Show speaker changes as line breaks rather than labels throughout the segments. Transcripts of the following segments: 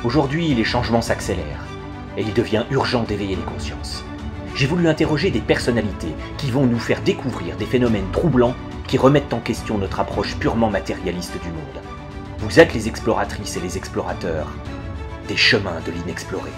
Aujourd'hui, les changements s'accélèrent et il devient urgent d'éveiller les consciences. J'ai voulu interroger des personnalités qui vont nous faire découvrir des phénomènes troublants qui remettent en question notre approche purement matérialiste du monde. Vous êtes les exploratrices et les explorateurs des chemins de l'inexploré.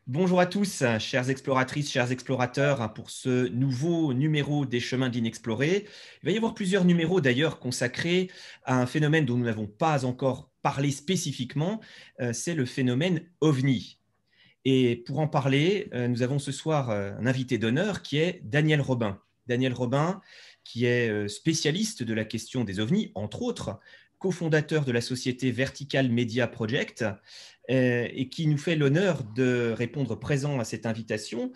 Bonjour à tous, chères exploratrices, chers explorateurs, pour ce nouveau numéro des chemins d'inexploré. Il va y avoir plusieurs numéros d'ailleurs consacrés à un phénomène dont nous n'avons pas encore parlé spécifiquement, c'est le phénomène OVNI. Et pour en parler, nous avons ce soir un invité d'honneur qui est Daniel Robin. Daniel Robin, qui est spécialiste de la question des ovnis, entre autres, cofondateur de la société Vertical Media Project, et qui nous fait l'honneur de répondre présent à cette invitation.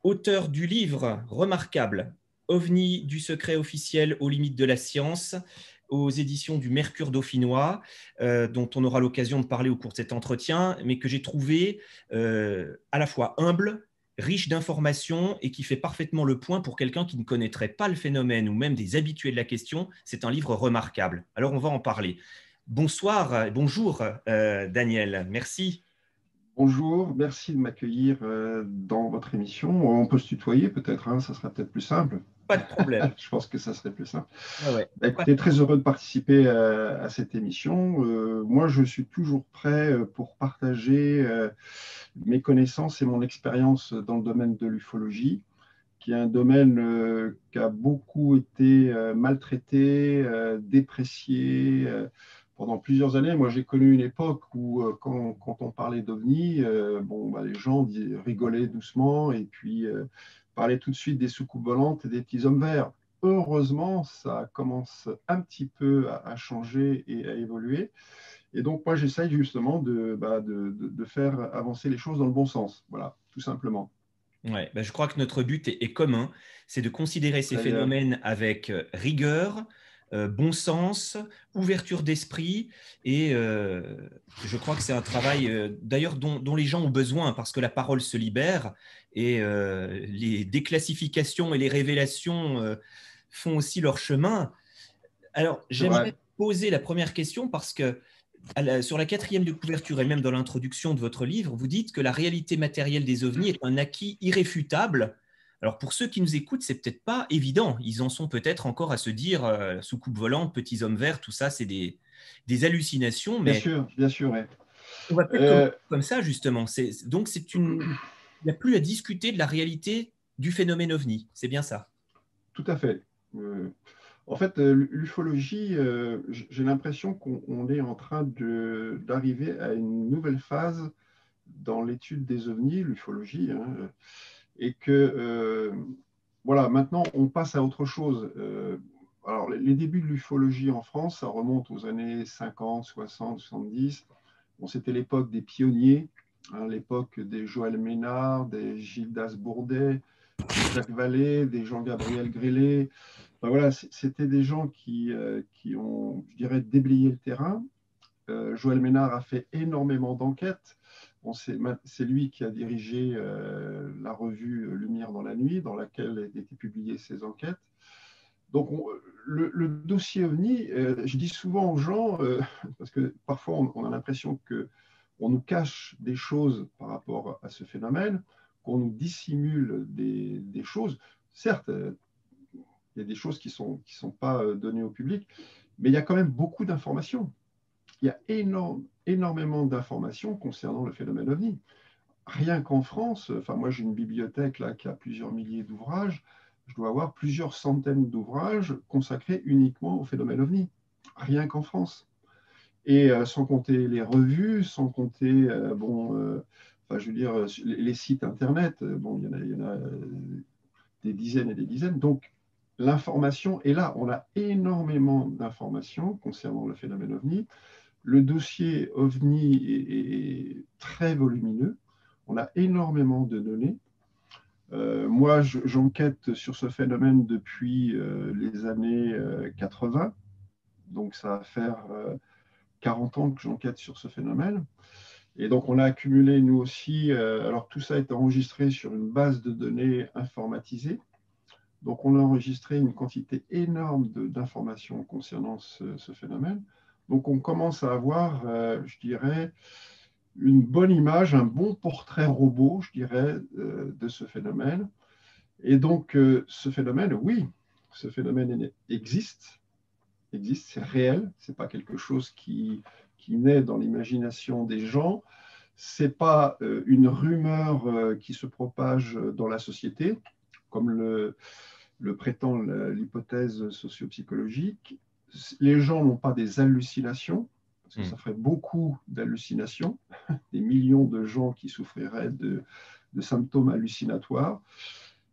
Auteur du livre remarquable « OVNI du secret officiel aux limites de la science », aux éditions du Mercure Dauphinois, dont on aura l'occasion de parler au cours de cet entretien, mais que j'ai trouvé à la fois humble, riche d'informations et qui fait parfaitement le point pour quelqu'un qui ne connaîtrait pas le phénomène ou même des habitués de la question. C'est un livre remarquable. Alors, on va en parler. Bonsoir, bonjour Daniel, merci.
Bonjour, merci de m'accueillir dans votre émission. On peut se tutoyer peut-être, hein, ça sera peut-être plus simple.
Pas de problème.
Je pense que ça serait plus simple.
Ouais.
Écoutez, très heureux de participer à cette émission. Moi, je suis toujours prêt pour partager mes connaissances et mon expérience dans le domaine de l'ufologie, qui est un domaine qui a beaucoup été maltraité, déprécié pendant plusieurs années. Moi, j'ai connu une époque où, quand on parlait d'OVNI, les gens rigolaient doucement et puis parlaient tout de suite des soucoupes volantes et des petits hommes verts. Heureusement, ça commence un petit peu à changer et à évoluer. Et donc, moi, j'essaye justement de faire avancer les choses dans le bon sens. Voilà, tout simplement.
Ouais, je crois que notre but est commun, c'est de considérer ces phénomènes avec rigueur, bon sens, ouverture d'esprit, et je crois que c'est un travail d'ailleurs dont les gens ont besoin parce que la parole se libère et les déclassifications et les révélations font aussi leur chemin. Alors, j'aimerais poser la première question parce que sur la quatrième de couverture et même dans l'introduction de votre livre, vous dites que la réalité matérielle des ovnis est un acquis irréfutable. Alors pour ceux qui nous écoutent, c'est peut-être pas évident. Ils en sont peut-être encore à se dire soucoupe volante, petits hommes verts, tout ça, c'est des hallucinations. Mais
bien sûr. Ouais.
On va peut-être comme ça justement. Donc il n'y a plus à discuter de la réalité du phénomène ovni. C'est bien ça.
Tout à fait. En fait, l'ufologie, j'ai l'impression qu'on est en train d'arriver à une nouvelle phase dans l'étude des ovnis, l'ufologie, hein, et que, voilà, maintenant, on passe à autre chose. Alors, les débuts de l'ufologie en France, ça remonte aux années 50, 60, 70. Bon, c'était l'époque des pionniers, hein, l'époque des Joël Ménard, des Gildas Bourdet, des Jacques Vallée, des Jean-Gabriel Grillet. Ben voilà, c'était des gens qui ont, je dirais, déblayé le terrain. Joël Ménard a fait énormément d'enquêtes. C'est lui qui a dirigé la revue Lumière dans la nuit, dans laquelle étaient publiées ces enquêtes. Donc, le dossier OVNI, je dis souvent aux gens, parce que parfois on a l'impression qu'on nous cache des choses par rapport à ce phénomène, qu'on nous dissimule des choses. Certes, il y a des choses qui sont pas données au public, mais il y a quand même beaucoup d'informations. Il y a énormément d'informations concernant le phénomène OVNI. Rien qu'en France, enfin moi j'ai une bibliothèque là qui a plusieurs milliers d'ouvrages, je dois avoir plusieurs centaines d'ouvrages consacrés uniquement au phénomène OVNI. Rien qu'en France. Et sans compter les revues, sans compter je veux dire les sites internet. Bon, il y en a des dizaines et des dizaines. Donc l'information est là. On a énormément d'informations concernant le phénomène OVNI. Le dossier OVNI est très volumineux. On a énormément de données. Moi, j'enquête sur ce phénomène depuis les années 80. Donc, ça va faire 40 ans que j'enquête sur ce phénomène. Et donc, on a accumulé, nous aussi, alors tout ça est enregistré sur une base de données informatisée. Donc, on a enregistré une quantité énorme d'informations concernant ce phénomène. Donc on commence à avoir, je dirais, une bonne image, un bon portrait robot, je dirais, de ce phénomène. Et donc ce phénomène, oui, ce phénomène existe, c'est réel, ce n'est pas quelque chose qui naît dans l'imagination des gens, ce n'est pas une rumeur qui se propage dans la société, comme le prétend l'hypothèse sociopsychologique. Les gens n'ont pas des hallucinations, parce que ça ferait beaucoup d'hallucinations, des millions de gens qui souffriraient de symptômes hallucinatoires.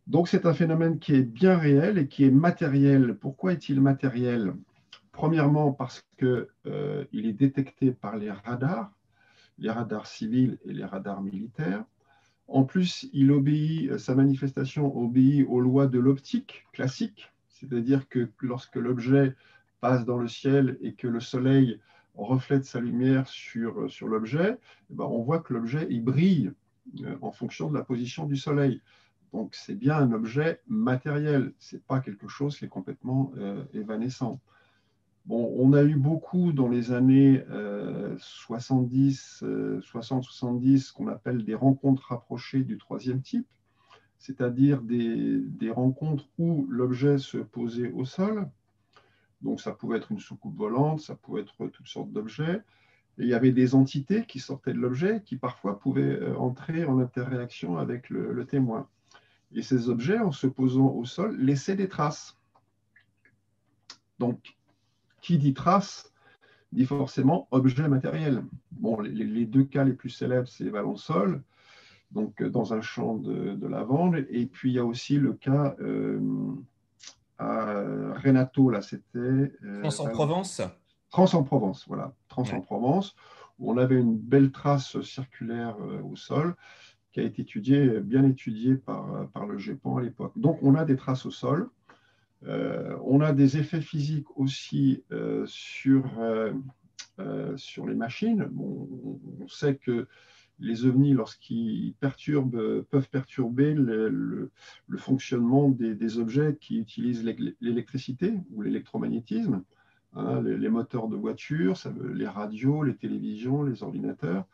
Donc c'est un phénomène qui est bien réel et qui est matériel. Pourquoi est-il matériel? Premièrement parce qu'il est détecté par les radars civils et les radars militaires. En plus, sa manifestation obéit aux lois de l'optique classique, c'est-à-dire que lorsque l'objet passe dans le ciel et que le soleil reflète sa lumière sur l'objet, on voit que l'objet il brille en fonction de la position du soleil. Donc c'est bien un objet matériel, ce n'est pas quelque chose qui est complètement évanescent. Bon, on a eu beaucoup dans les années 70, 60-70, ce qu'on appelle des rencontres rapprochées du troisième type, c'est-à-dire des rencontres où l'objet se posait au sol. Donc ça pouvait être une soucoupe volante, ça pouvait être toutes sortes d'objets. Et il y avait des entités qui sortaient de l'objet qui parfois pouvaient entrer en interréaction avec le témoin. Et ces objets, en se posant au sol, laissaient des traces. Donc, qui dit trace dit forcément objet matériel. Bon, les deux cas les plus célèbres, c'est Valensole, donc dans un champ de lavande, et puis il y a aussi le cas à Renato, là c'était
Trans-en-Provence.
Trans-en-Provence, voilà, Trans-en-Provence, où on avait une belle trace circulaire au sol qui a été bien étudiée par le GEPAN à l'époque. Donc on a des traces au sol. On a des effets physiques aussi sur les machines. Bon, on sait que les ovnis, lorsqu'ils peuvent perturber le fonctionnement des objets qui utilisent l'électricité ou l'électromagnétisme, hein, les moteurs de voitures, les radios, les télévisions, les ordinateurs.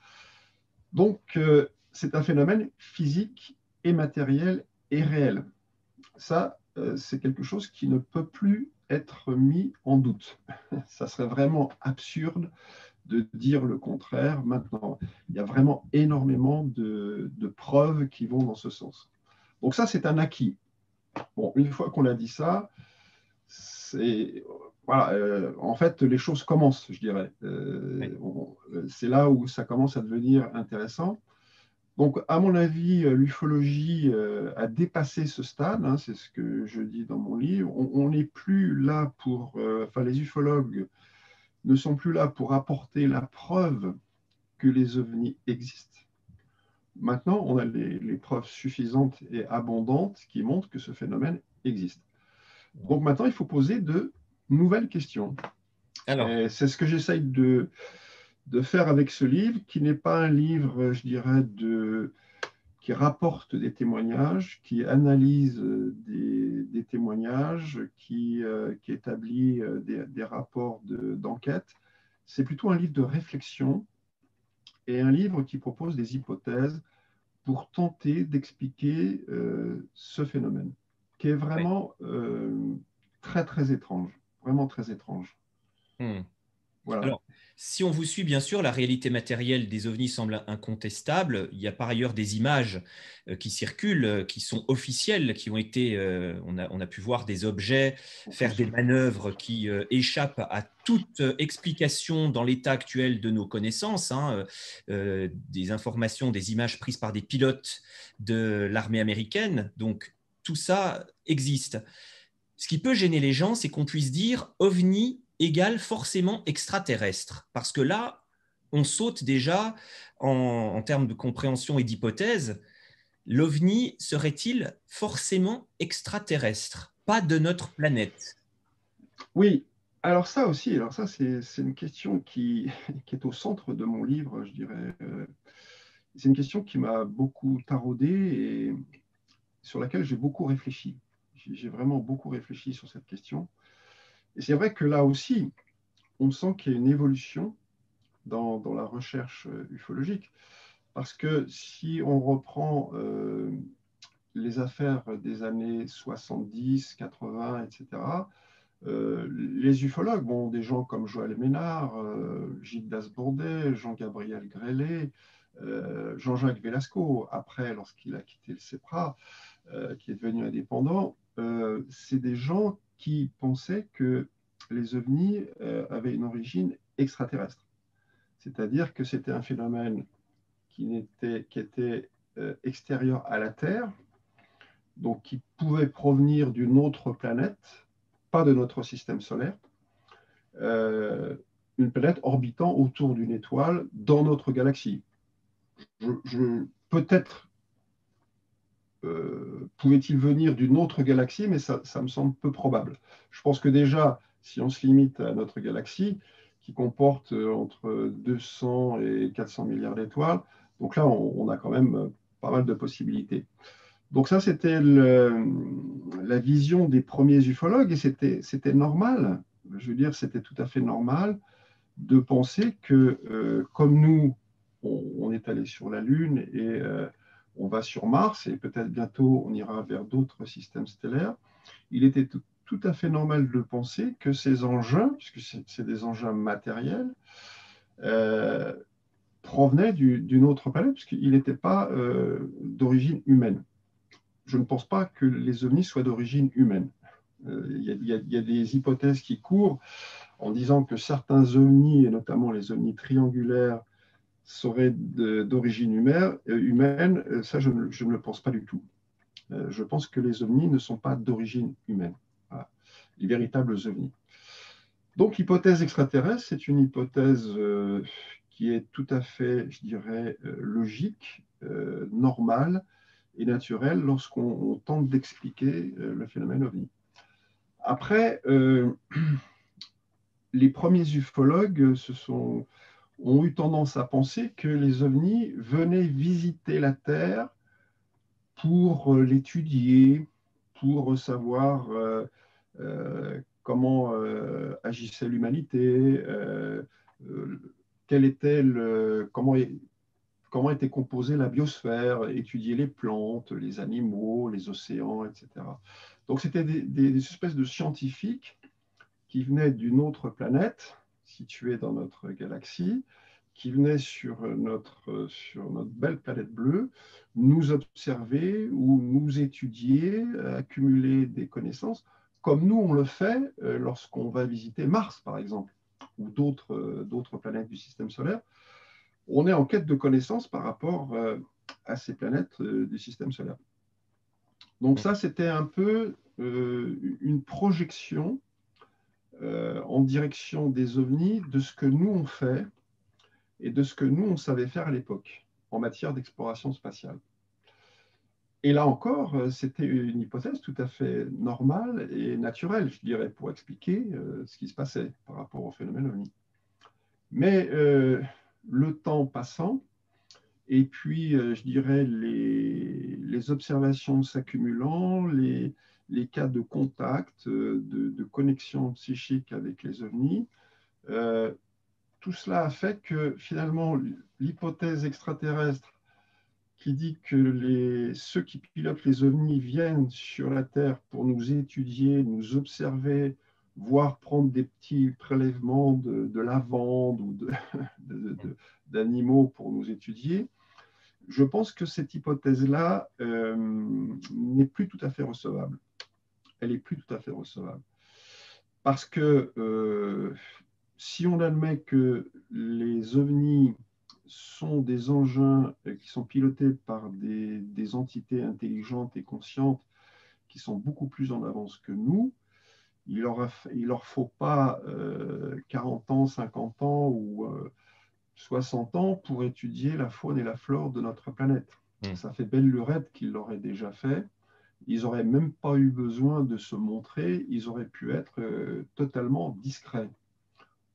Donc, c'est un phénomène physique et matériel et réel. Ça, c'est quelque chose qui ne peut plus être mis en doute. Ça serait vraiment absurde de dire le contraire maintenant. Il y a vraiment énormément de preuves qui vont dans ce sens. Donc ça, c'est un acquis. Bon, une fois qu'on a dit ça, voilà, en fait, les choses commencent, je dirais. C'est là où ça commence à devenir intéressant. Donc, à mon avis, l'ufologie a dépassé ce stade, hein, c'est ce que je dis dans mon livre. On n'est plus là les ufologues ne sont plus là pour apporter la preuve que les ovnis existent. Maintenant, on a les preuves suffisantes et abondantes qui montrent que ce phénomène existe. Donc maintenant, il faut poser de nouvelles questions. C'est ce que j'essaye de faire avec ce livre, qui n'est pas un livre, je dirais, qui rapporte des témoignages, qui analyse des témoignages, qui établit des rapports d'enquête. C'est plutôt un livre de réflexion et un livre qui propose des hypothèses pour tenter d'expliquer ce phénomène, qui est vraiment très, très étrange, vraiment très étrange.
Voilà. Alors, si on vous suit, bien sûr, la réalité matérielle des ovnis semble incontestable. Il y a par ailleurs des images qui circulent, qui sont officielles, qui ont été, on a pu voir des objets faire des manœuvres qui échappent à toute explication dans l'état actuel de nos connaissances, hein, des informations, des images prises par des pilotes de l'armée américaine. Donc, tout ça existe. Ce qui peut gêner les gens, c'est qu'on puisse dire ovni égale forcément extraterrestre. Parce que là, on saute déjà en termes de compréhension et d'hypothèse. L'ovni serait-il forcément extraterrestre, pas de notre planète?
Oui, alors ça aussi, c'est une question qui est au centre de mon livre, je dirais. C'est une question qui m'a beaucoup taraudé et sur laquelle j'ai beaucoup réfléchi. J'ai vraiment beaucoup réfléchi sur cette question. Et c'est vrai que là aussi, on sent qu'il y a une évolution dans la recherche ufologique. Parce que si on reprend les affaires des années 70, 80, etc., les ufologues, bon, des gens comme Joël Ménard, Gilles Dasbourdet, Jean-Gabriel Grellet, Jean-Jacques Velasco, après, lorsqu'il a quitté le CEPRA, qui est devenu indépendant, c'est des gens qui pensaient que les ovnis avaient une origine extraterrestre. C'est-à-dire que c'était un phénomène qui était extérieur à la Terre, donc qui pouvait provenir d'une autre planète, pas de notre système solaire, une planète orbitant autour d'une étoile dans notre galaxie. Peut-être pouvait-il venir d'une autre galaxie, mais ça me semble peu probable. Je pense que déjà, si on se limite à notre galaxie, qui comporte entre 200 et 400 milliards d'étoiles, donc là, on a quand même pas mal de possibilités. Donc ça, c'était la vision des premiers ufologues, et c'était normal, je veux dire, c'était tout à fait normal de penser que, comme nous, on est allé sur la Lune et on va sur Mars, et peut-être bientôt on ira vers d'autres systèmes stellaires, il était tout à fait normal de penser que ces engins, puisque c'est des engins matériels, provenaient d'une autre planète, puisqu'ils n'étaient pas d'origine humaine. Je ne pense pas que les ovnis soient d'origine humaine. Il y a des hypothèses qui courent en disant que certains ovnis, et notamment les ovnis triangulaires, seraient d'origine humaine. Ça, je ne le pense pas du tout. Je pense que les ovnis ne sont pas d'origine humaine. Voilà. Les véritables ovnis. Donc, l'hypothèse extraterrestre, c'est une hypothèse qui est tout à fait, je dirais, logique, normale et naturelle lorsqu'on tente d'expliquer le phénomène ovni. Après, les premiers ufologues ont eu tendance à penser que les ovnis venaient visiter la Terre pour l'étudier, pour savoir comment agissait l'humanité, comment était composée la biosphère, étudier les plantes, les animaux, les océans, etc. Donc c'était des espèces de scientifiques qui venaient d'une autre planète située dans notre galaxie, qui venaient sur notre belle planète bleue, nous observer ou nous étudier, accumuler des connaissances, comme nous on le fait lorsqu'on va visiter Mars, par exemple, ou d'autres planètes du système solaire. On est en quête de connaissances par rapport à ces planètes du système solaire. Donc ça, c'était un peu une projection en direction des ovnis de ce que nous on fait et de ce que nous on savait faire à l'époque en matière d'exploration spatiale. Et là encore, c'était une hypothèse tout à fait normale et naturelle, je dirais, pour expliquer ce qui se passait par rapport au phénomène ovni. Mais le temps passant, et puis, je dirais, les observations s'accumulant, les cas de contact, de connexion psychique avec les ovnis, tout cela a fait que finalement, l'hypothèse extraterrestre qui dit que ceux qui pilotent les ovnis viennent sur la Terre pour nous étudier, nous observer, voire prendre des petits prélèvements de lavande ou d'animaux pour nous étudier, je pense que cette hypothèse-là n'est plus tout à fait recevable. Elle n'est plus tout à fait recevable. Parce que si on admet que les ovnis sont des engins qui sont pilotés par des entités intelligentes et conscientes qui sont beaucoup plus en avance que nous, il leur faut pas 40 ans, 50 ans ou 60 ans pour étudier la faune et la flore de notre planète. Ça fait belle lurette qu'ils l'auraient déjà fait. Ils n'auraient même pas eu besoin de se montrer, ils auraient pu être totalement discrets.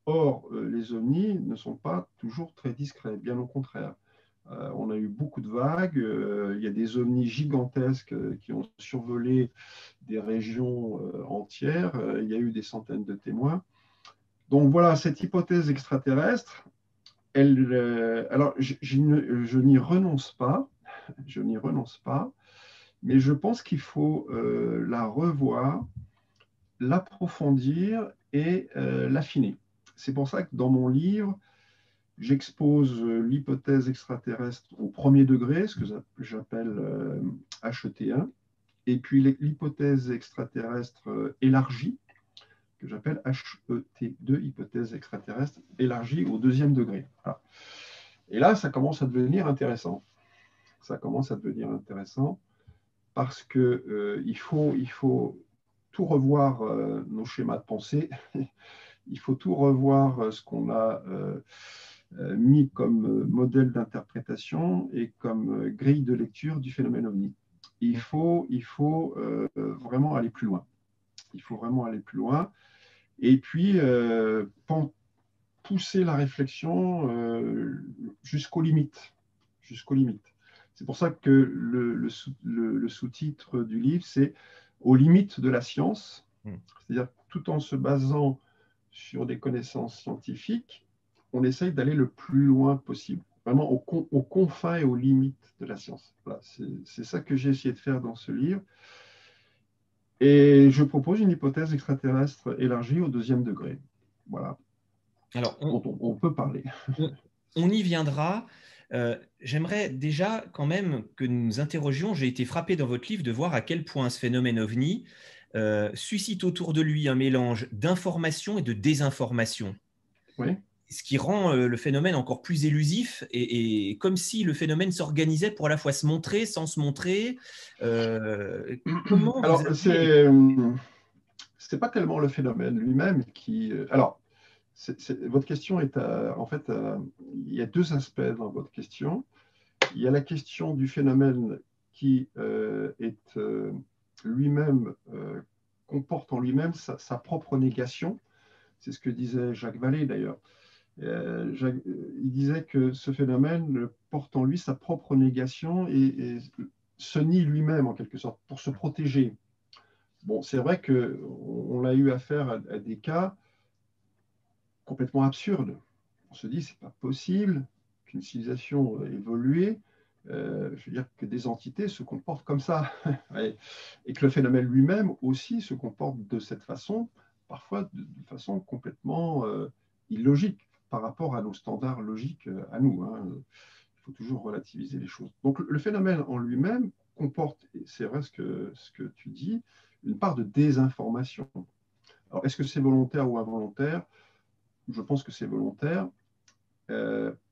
Or, les ovnis ne sont pas toujours très discrets, bien au contraire. On a eu beaucoup de vagues, il y a des ovnis gigantesques qui ont survolé des régions entières, il y a eu des centaines de témoins. Donc voilà, cette hypothèse extraterrestre, alors je n'y renonce pas, je n'y renonce pas, mais je pense qu'il faut la revoir, l'approfondir et l'affiner. C'est pour ça que dans mon livre, j'expose l'hypothèse extraterrestre au premier degré, ce que j'appelle HET1, et puis l'hypothèse extraterrestre élargie, que j'appelle HET2, hypothèse extraterrestre élargie au deuxième degré. Voilà. Et là, ça commence à devenir intéressant. Ça commence à devenir intéressant parce qu'il faut tout revoir nos schémas de pensée. Il faut tout revoir ce qu'on a mis comme modèle d'interprétation et comme grille de lecture du phénomène OVNI. Il faut vraiment aller plus loin. Il faut vraiment aller plus loin. Et puis, pousser la réflexion jusqu'aux limites. Jusqu'aux limites. C'est pour ça que le sous-titre du livre, c'est « Aux limites de la science », c'est-à-dire tout en se basant sur des connaissances scientifiques, on essaye d'aller le plus loin possible, vraiment aux confins et aux limites de la science. Voilà, c'est ça que j'ai essayé de faire dans ce livre. Et je propose une hypothèse extraterrestre élargie au deuxième degré. Voilà.
Alors,
on peut parler.
On y viendra. J'aimerais déjà quand même que nous nous interrogions. J'ai été frappé dans votre livre de voir à quel point ce phénomène OVNI suscite autour de lui un mélange d'information et de désinformation.
Oui.
Ce qui rend le phénomène encore plus élusif et comme si le phénomène s'organisait pour à la fois se montrer sans se montrer. Comment
Alors,
vous
c'est pas tellement le phénomène lui-même qui. Alors, votre question est en fait, il y a deux aspects dans votre question. Il y a la question du phénomène qui est lui-même, comporte en lui-même sa propre négation. C'est ce que disait Jacques Vallée d'ailleurs. Il disait que ce phénomène porte en lui sa propre négation et se nie lui-même en quelque sorte pour se protéger. Bon, c'est vrai qu'on a eu affaire à des cas complètement absurdes. On se dit, c'est pas possible qu'une civilisation évoluée, je veux dire que des entités se comportent comme ça, et que le phénomène lui-même aussi se comporte de cette façon, parfois de façon complètement illogique par rapport à nos standards logiques à nous. Il faut toujours relativiser les choses. Donc le phénomène en lui-même comporte, et c'est vrai ce que tu dis, une part de désinformation. Alors est-ce que c'est volontaire ou involontaire? Je pense que c'est volontaire.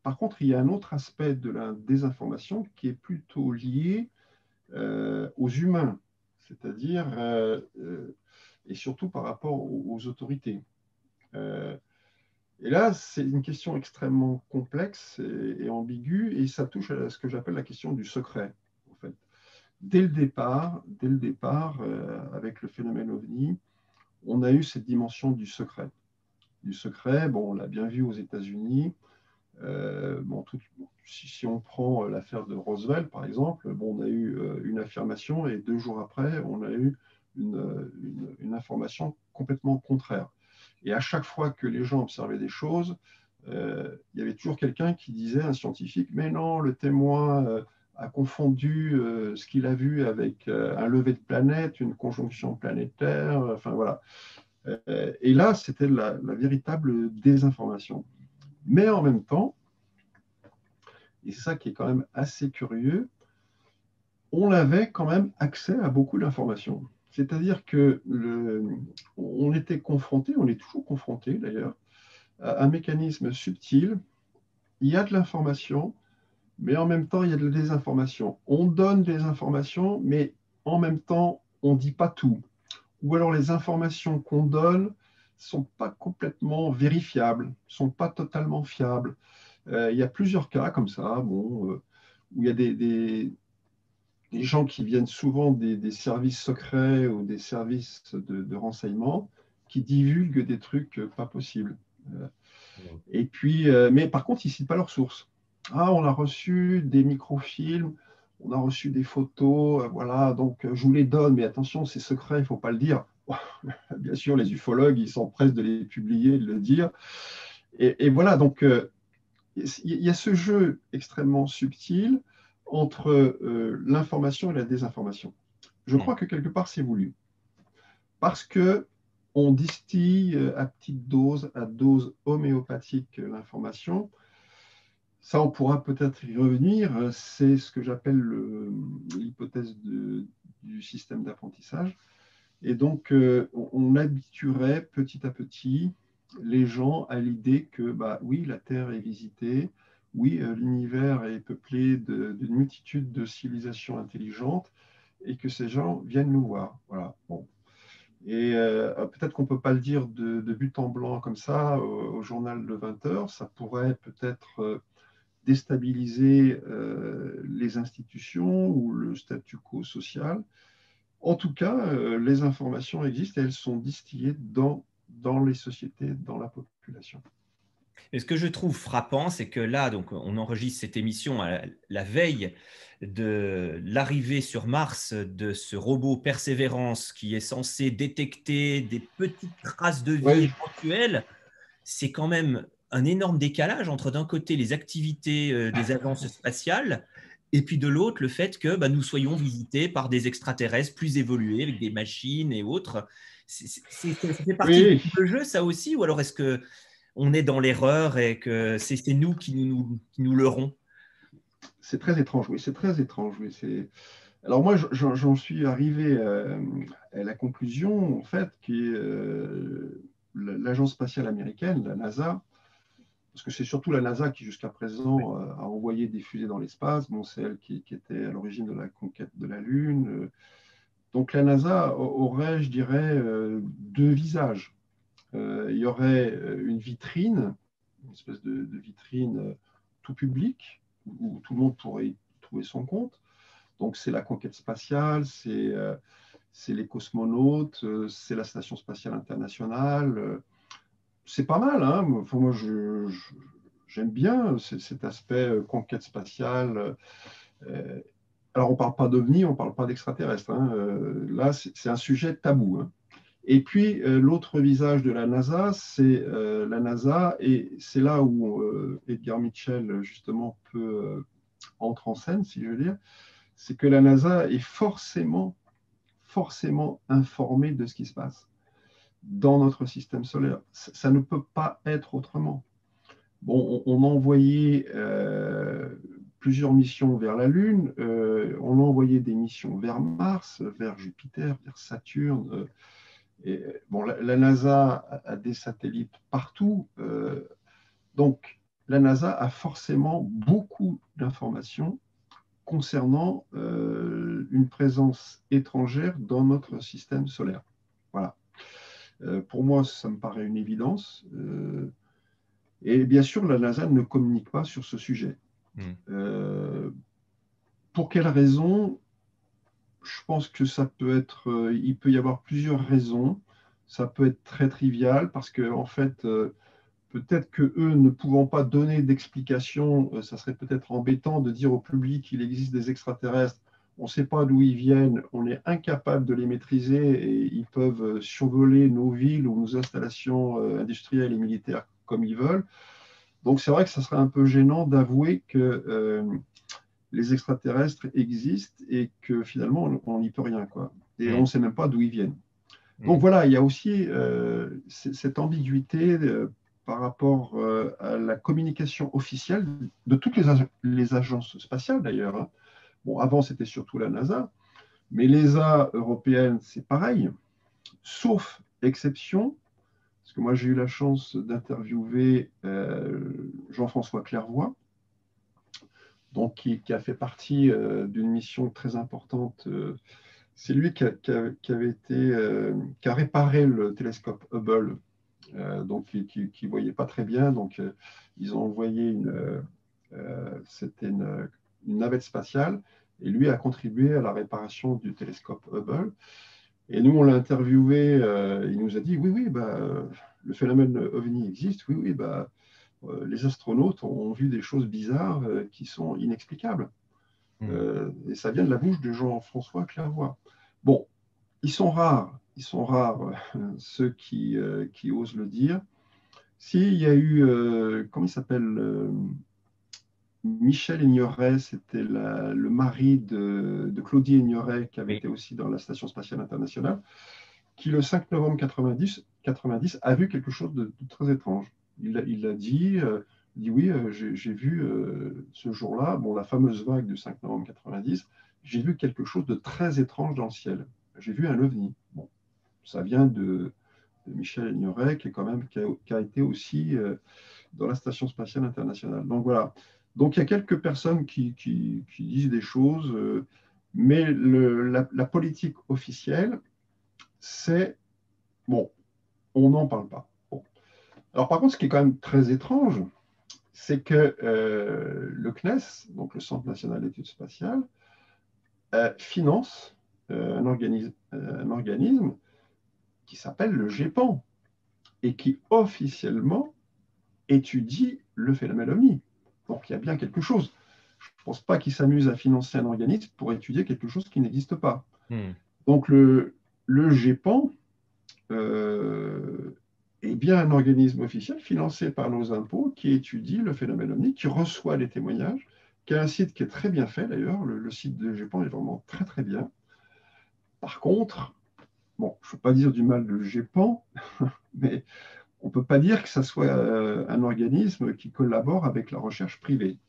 Par contre, il y a un autre aspect de la désinformation qui est plutôt lié aux humains, c'est-à-dire, et surtout par rapport aux autorités. Et là, c'est une question extrêmement complexe et ambiguë, et ça touche à ce que j'appelle la question du secret. En fait. Dès le départ, avec le phénomène OVNI, on a eu cette dimension du secret. Du secret, bon, on l'a bien vu aux États-Unis. Si on prend l'affaire de Roswell, par exemple, bon, on a eu une affirmation et 2 jours après, on a eu une information complètement contraire. Et à chaque fois que les gens observaient des choses, il y avait toujours quelqu'un qui disait, un scientifique, mais non, le témoin a confondu ce qu'il a vu avec un lever de planète, une conjonction planétaire, enfin voilà. Et là, c'était la véritable désinformation. Mais en même temps, et c'est ça qui est quand même assez curieux, on avait quand même accès à beaucoup d'informations. C'est-à-dire que on était confronté, on est toujours confronté d'ailleurs, à un mécanisme subtil. Il y a de l'information, mais en même temps, il y a de la désinformation. On donne des informations, mais en même temps, on ne dit pas tout. Ou alors les informations qu'on donne ne sont pas complètement vérifiables, ne sont pas totalement fiables. Il y a plusieurs cas comme ça, où il y a des gens qui viennent souvent des services secrets ou des services de renseignement qui divulguent des trucs pas possibles. Et puis, mais par contre, ils ne citent pas leurs sources. Ah, on a reçu des microfilms, on a reçu des photos, voilà, donc je vous les donne, mais attention, c'est secret, il ne faut pas le dire. Bien sûr, les ufologues, ils s'empressent de les publier, de le dire. Et voilà, donc il y a ce jeu extrêmement subtil entre l'information et la désinformation. Je crois que quelque part, c'est voulu. Parce que on distille à petite dose, à dose homéopathique, l'information. Ça, on pourra peut-être y revenir. C'est ce que j'appelle l'hypothèse du système d'apprentissage. Et donc, on habituerait petit à petit les gens à l'idée que, bah, oui, la Terre est visitée, oui, l'univers est peuplé d'une multitude de civilisations intelligentes et que ces gens viennent nous voir. Voilà. Bon. Et peut-être qu'on ne peut pas le dire de but en blanc comme ça au journal de 20 heures. Ça pourrait peut-être déstabiliser les institutions ou le statu quo social. En tout cas, les informations existent et elles sont distillées dans les sociétés, dans la population.
Et ce que je trouve frappant, c'est que là, donc, on enregistre cette émission à la veille de l'arrivée sur Mars de ce robot Persévérance qui est censé détecter des petites traces de vie
Oui,
éventuelles. C'est quand même un énorme décalage entre d'un côté les activités des agences spatiales et puis de l'autre le fait que nous soyons visités par des extraterrestres plus évolués avec des machines et autres. Ça fait partie
oui,
du jeu, ça aussi, ou alors est-ce que on est dans l'erreur et que c'est nous qui nous leurrons?
c'est très étrange. Oui, c'est très étrange. Oui, alors moi, j'en suis arrivé à la conclusion, en fait, que l'agence spatiale américaine, la NASA, parce que c'est surtout la NASA qui, jusqu'à présent, a envoyé des fusées dans l'espace. Bon, c'est elle qui était à l'origine de la conquête de la Lune. Donc la NASA aurait, je dirais, deux visages. Il y aurait une vitrine, une espèce de vitrine tout public, où tout le monde pourrait y trouver son compte. Donc c'est la conquête spatiale, c'est les cosmonautes, c'est la Station spatiale internationale. C'est pas mal, hein. Enfin, moi, j'aime bien cet aspect conquête spatiale. Euh, alors, on ne parle pas d'OVNI, on ne parle pas d'extraterrestres, hein. Là, c'est un sujet tabou, hein. Et puis, l'autre visage de la NASA, c'est la NASA, et c'est là où Edgar Mitchell, justement, entre en scène, si je veux dire, c'est que la NASA est forcément informée de ce qui se passe dans notre système solaire. Ça ne peut pas être autrement. Bon, on a envoyé plusieurs missions vers la Lune, on a envoyé des missions vers Mars, vers Jupiter, vers Saturne. Et, bon, la NASA a des satellites partout. Donc, la NASA a forcément beaucoup d'informations concernant une présence étrangère dans notre système solaire. Voilà. Pour moi, ça me paraît une évidence. Et bien sûr, la NASA ne communique pas sur ce sujet. Pour quelles raisons? Je pense que ça peut être, il peut y avoir plusieurs raisons. Ça peut être très trivial parce que, en fait, peut-être que eux ne pouvant pas donner d'explication, ça serait peut-être embêtant de dire au public qu'il existe des extraterrestres. On ne sait pas d'où ils viennent, on est incapable de les maîtriser et ils peuvent survoler nos villes ou nos installations industrielles et militaires comme ils veulent. Donc c'est vrai que ça serait un peu gênant d'avouer que les extraterrestres existent et que finalement on n'y peut rien, quoi. Et on ne sait même pas d'où ils viennent. Donc voilà, il y a aussi cette ambiguïté par rapport à la communication officielle de toutes les agences spatiales d'ailleurs, hein. Bon, avant c'était surtout la NASA, mais l'ESA européenne c'est pareil, sauf exception, parce que moi j'ai eu la chance d'interviewer Jean-François Clairvoy, donc qui a fait partie d'une mission très importante. C'est lui qui avait été, qui a réparé le télescope Hubble, donc qui ne voyait pas très bien. Donc, ils ont envoyé c'était une navette spatiale, et lui a contribué à la réparation du télescope Hubble. Et nous, on l'a interviewé, il nous a dit, oui, oui, bah, le phénomène OVNI existe, oui, oui, bah, les astronautes ont vu des choses bizarres qui sont inexplicables. Et ça vient de la bouche de Jean-François Clairvoy. Bon, ils sont rares, ils sont rares ceux qui osent le dire. S'il y a eu, comment il s'appelle Michel Ignoret, c'était le mari de Claudie Ignoret, qui avait
Oui.
été aussi dans la Station spatiale internationale, qui le 5 novembre 90 a vu quelque chose de très étrange. Il l'a dit, il dit oui, j'ai vu ce jour-là, bon, la fameuse vague du 5 novembre 90, j'ai vu quelque chose de très étrange dans le ciel. J'ai vu un ovni. Bon, ça vient de Michel Ignoret, qui a été aussi dans la Station spatiale internationale. Donc voilà. Donc il y a quelques personnes qui disent des choses, mais la politique officielle, c'est bon, on n'en parle pas. Bon. Alors par contre, ce qui est quand même très étrange, c'est que le CNES, donc le Centre national d'études spatiales, finance un organisme qui s'appelle le GEPAN et qui officiellement étudie le phénomène OVNI. Donc il y a bien quelque chose. Je ne pense pas qu'il s'amuse à financer un organisme pour étudier quelque chose qui n'existe pas. Donc le GEPAN est bien un organisme officiel financé par nos impôts qui étudie le phénomène OVNI, qui reçoit les témoignages, qui a un site qui est très bien fait d'ailleurs. Le site de GEPAN est vraiment très très bien. Par contre, bon, je ne veux pas dire du mal de GEPAN, mais on ne peut pas dire que ce soit un organisme qui collabore avec la recherche privée.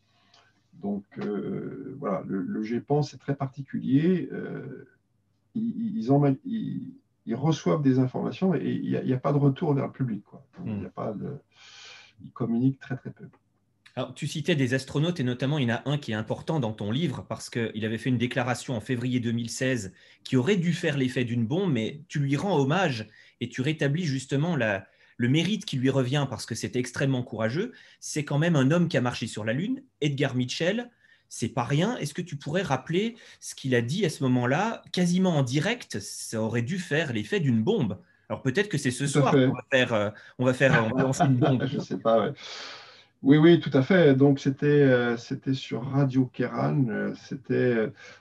Donc voilà, le GEPAN, c'est très particulier. Ils reçoivent des informations et il n'y a pas de retour vers le public, quoi. Il y a pas de, ils communiquent très très peu.
Alors, tu citais des astronautes et notamment il y en a un qui est important dans ton livre parce qu'il avait fait une déclaration en février 2016 qui aurait dû faire l'effet d'une bombe, mais tu lui rends hommage et tu rétablis justement le mérite qui lui revient parce que c'était extrêmement courageux. C'est quand même un homme qui a marché sur la Lune, Edgar Mitchell. C'est pas rien. Est-ce que tu pourrais rappeler ce qu'il a dit à ce moment-là, quasiment en direct? Ça aurait dû faire l'effet d'une bombe. Alors peut-être que c'est ce
Tout à
soir
fait.
on va lancer une bombe.
Je ne sais pas. Ouais. Oui, oui, tout à fait. Donc, c'était sur Radio Kéran.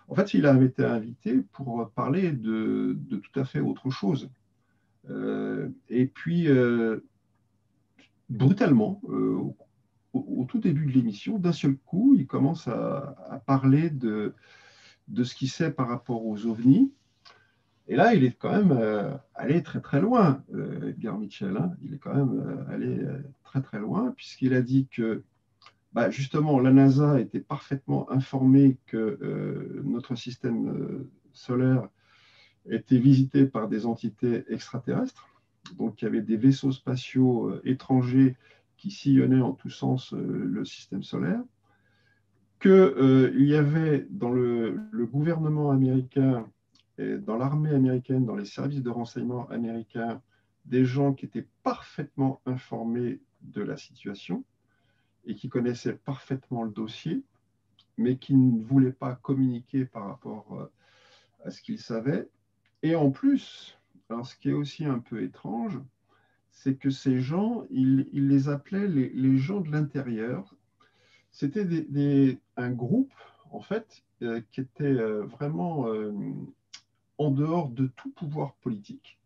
En fait, il avait été invité pour parler de tout à fait autre chose. Et puis, brutalement, au tout début de l'émission, d'un seul coup, il commence à parler de ce qu'il sait par rapport aux ovnis. Et là, il est quand même allé très très loin, Edgar Mitchell. Hein. Il est quand même allé très très loin, puisqu'il a dit que justement, la NASA était parfaitement informée que notre système solaire était visité par des entités extraterrestres. Donc, il y avait des vaisseaux spatiaux étrangers qui sillonnaient en tous sens le système solaire. Qu'il y avait dans le gouvernement américain, et dans l'armée américaine, dans les services de renseignement américains, des gens qui étaient parfaitement informés de la situation et qui connaissaient parfaitement le dossier, mais qui ne voulaient pas communiquer par rapport à ce qu'ils savaient. Et en plus, alors ce qui est aussi un peu étrange, c'est que ces gens, ils les appelaient les gens de l'intérieur. C'était un groupe, en fait, qui était vraiment en dehors de tout pouvoir politique.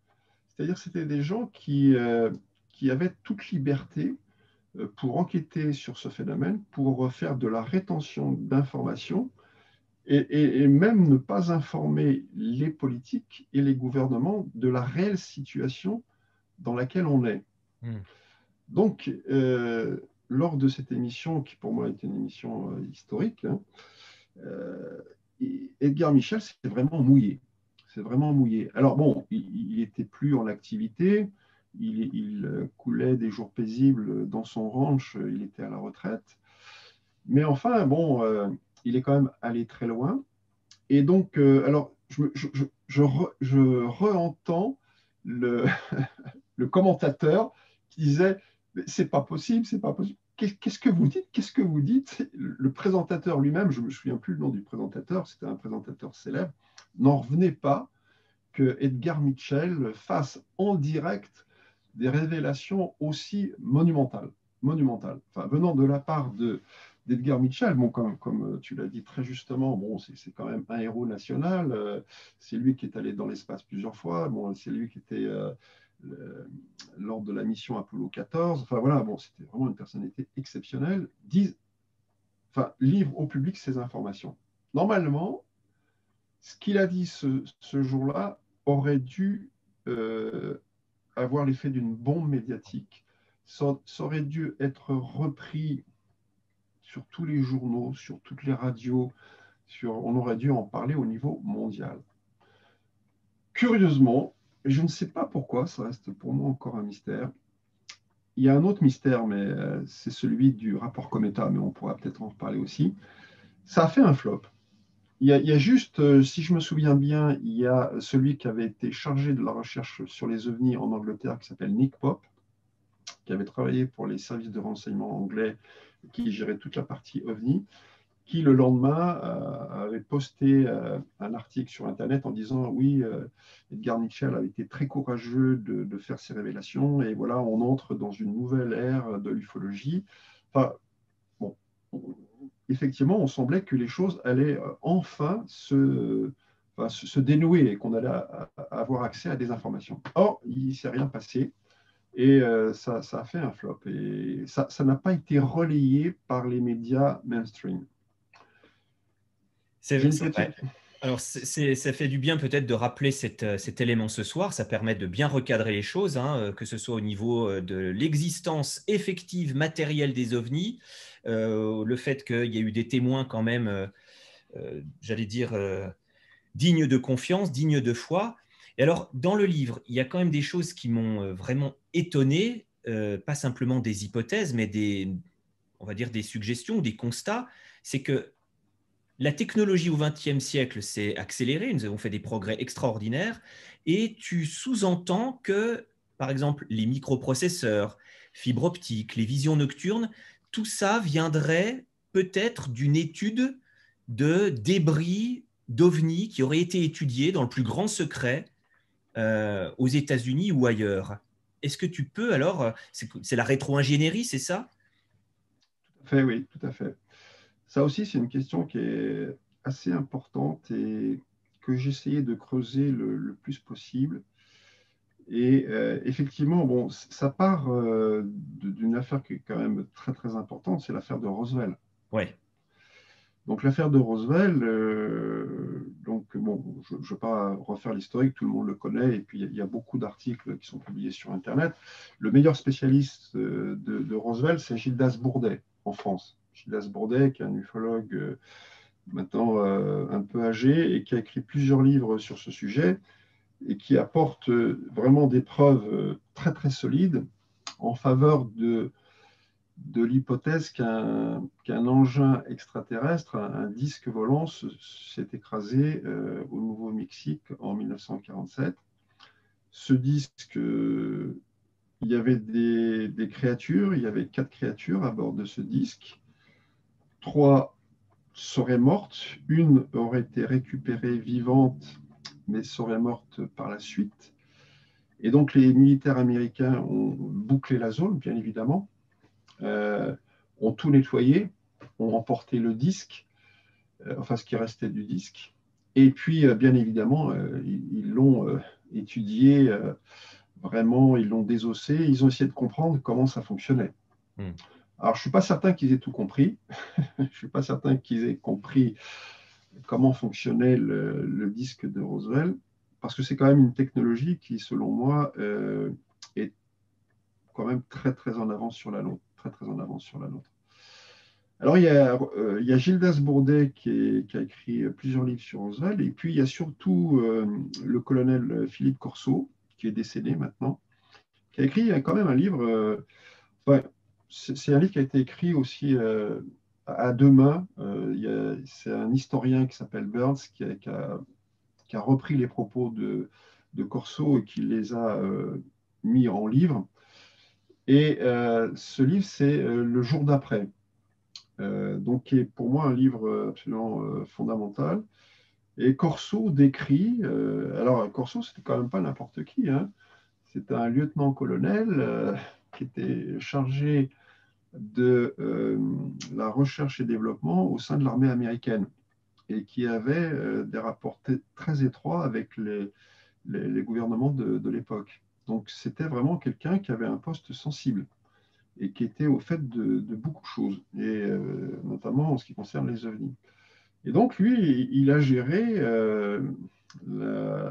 C'est-à-dire que c'était des gens qui avaient toute liberté pour enquêter sur ce phénomène, pour faire de la rétention d'informations et même ne pas informer les politiques et les gouvernements de la réelle situation dans laquelle on est. Donc, lors de cette émission, qui pour moi est une émission historique, hein, Edgar Mitchell s'est vraiment mouillé. C'est vraiment mouillé. Alors bon, il n'était plus en activité, il coulait des jours paisibles dans son ranch, il était à la retraite. Mais enfin, bon, il est quand même allé très loin. Et donc, alors, je re-entends le, le commentateur qui disait, c'est pas possible, c'est pas possible. Qu'est-ce que vous dites? Qu'est-ce que vous dites? Le présentateur lui-même, je ne me souviens plus le nom du présentateur, c'était un présentateur célèbre, n'en revenait pas que Edgar Mitchell fasse en direct des révélations aussi monumentales, enfin, venant de la part d'Edgar Mitchell, bon, comme tu l'as dit très justement, bon, c'est quand même un héros national. C'est lui qui est allé dans l'espace plusieurs fois. Bon, c'est lui qui était lors de la mission Apollo 14. Enfin voilà, bon, c'était vraiment une personnalité exceptionnelle. Livre au public ces informations. Normalement, ce qu'il a dit ce jour-là aurait dû avoir l'effet d'une bombe médiatique. Ça aurait dû être repris sur tous les journaux, sur toutes les radios, on aurait dû en parler au niveau mondial. Curieusement, et je ne sais pas pourquoi, ça reste pour moi encore un mystère, il y a un autre mystère, mais c'est celui du rapport Cometa, mais on pourra peut-être en reparler aussi. Ça a fait un flop. Il y a juste, si je me souviens bien, il y a celui qui avait été chargé de la recherche sur les ovnis en Angleterre, qui s'appelle Nick Pope, qui avait travaillé pour les services de renseignement anglais, qui gérait toute la partie ovni, qui le lendemain avait posté un article sur Internet en disant oui, Edgar Mitchell avait été très courageux de faire ces révélations et voilà, on entre dans une nouvelle ère de l'ufologie. Enfin, bon, effectivement, on semblait que les choses allaient enfin se dénouer et qu'on allait avoir accès à des informations. Or, il ne s'est rien passé. Et ça a fait un flop. Et ça n'a pas été relayé par les médias mainstream.
C'est vrai. Alors, ça fait du bien peut-être de rappeler cet élément ce soir. Ça permet de bien recadrer les choses, hein, que ce soit au niveau de l'existence effective, matérielle des ovnis, le fait qu'il y ait eu des témoins quand même, j'allais dire, dignes de confiance, dignes de foi. Et alors, dans le livre, il y a quand même des choses qui m'ont vraiment étonné, pas simplement des hypothèses, mais on va dire des suggestions, des constats. C'est que la technologie au XXe siècle s'est accélérée, nous avons fait des progrès extraordinaires, et tu sous-entends que, par exemple, les microprocesseurs, fibres optiques, les visions nocturnes, tout ça viendrait peut-être d'une étude de débris d'ovnis qui auraient été étudiés dans le plus grand secret aux États-Unis ou ailleurs. Est-ce que tu peux alors, c'est la rétro-ingénierie, c'est ça?
Tout à fait, oui, tout à fait. Ça aussi, c'est une question qui est assez importante et que j'essayais de creuser le plus possible. Et effectivement, bon, ça part d'une affaire qui est quand même très très importante, c'est l'affaire de Roswell.
Ouais.
Donc l'affaire de Roswell, donc bon, je ne vais pas refaire l'historique, tout le monde le connaît, et puis il y a beaucoup d'articles qui sont publiés sur Internet. Le meilleur spécialiste de Roswell, c'est Gildas Bourdet en France. Gildas Bourdet, qui est un ufologue maintenant un peu âgé et qui a écrit plusieurs livres sur ce sujet et qui apporte vraiment des preuves très très solides en faveur de l'hypothèse qu'un engin extraterrestre, un disque volant, s'est écrasé au Nouveau-Mexique en 1947. Ce disque, il y avait des créatures, il y avait 4 créatures à bord de ce disque. 3 seraient mortes, une aurait été récupérée vivante, mais serait morte par la suite. Et donc les militaires américains ont bouclé la zone, bien évidemment. Ont tout nettoyé, ont emporté le disque, enfin ce qui restait du disque. Et puis, bien évidemment, ils l'ont étudié vraiment, ils l'ont désossé, ils ont essayé de comprendre comment ça fonctionnait. Alors, je ne suis pas certain qu'ils aient tout compris. Je ne suis pas certain qu'ils aient compris comment fonctionnait le disque de Roswell, parce que c'est quand même une technologie qui, selon moi, est quand même très, très en avance sur la nôtre. Très, très en avance sur la nôtre. Alors, il y a Gildas Bourdet qui a écrit plusieurs livres sur Roswell, et puis il y a surtout le colonel Philippe Corso, qui est décédé maintenant, qui a écrit quand même un livre, c'est un livre qui a été écrit aussi à deux mains. C'est un historien qui s'appelle Burns qui a repris les propos de Corso et qui les a mis en livre. Et ce livre, c'est Le jour d'après. Donc, qui est pour moi un livre absolument fondamental. Et Corso décrit, alors Corso, c'était quand même pas n'importe qui, hein. C'était un lieutenant-colonel qui était chargé de la recherche et développement au sein de l'armée américaine et qui avait des rapports très étroits avec les gouvernements de l'époque. Donc c'était vraiment quelqu'un qui avait un poste sensible et qui était au fait de beaucoup de choses, et notamment en ce qui concerne les ovnis. Et donc lui, il a géré,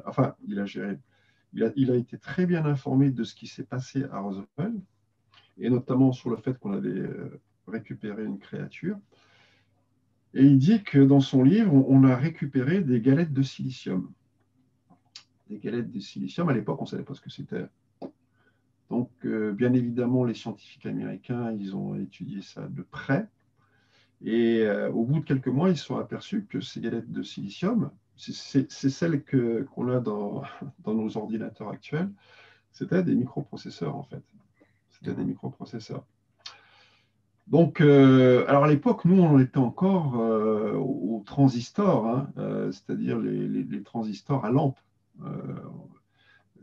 enfin il a géré, il a été très bien informé de ce qui s'est passé à Roswell, et notamment sur le fait qu'on avait récupéré une créature. Et il dit que dans son livre, on a récupéré des galettes de silicium. Des galettes de silicium, à l'époque, on ne savait pas ce que c'était. Donc, bien évidemment, les scientifiques américains, ils ont étudié ça de près. Et au bout de quelques mois, ils se sont aperçus que ces galettes de silicium, c'est celles qu'on a dans nos ordinateurs actuels, c'était des microprocesseurs, en fait. C'était des microprocesseurs. Donc, alors à l'époque, nous, on était encore aux transistors, hein, c'est-à-dire les transistors à lampe.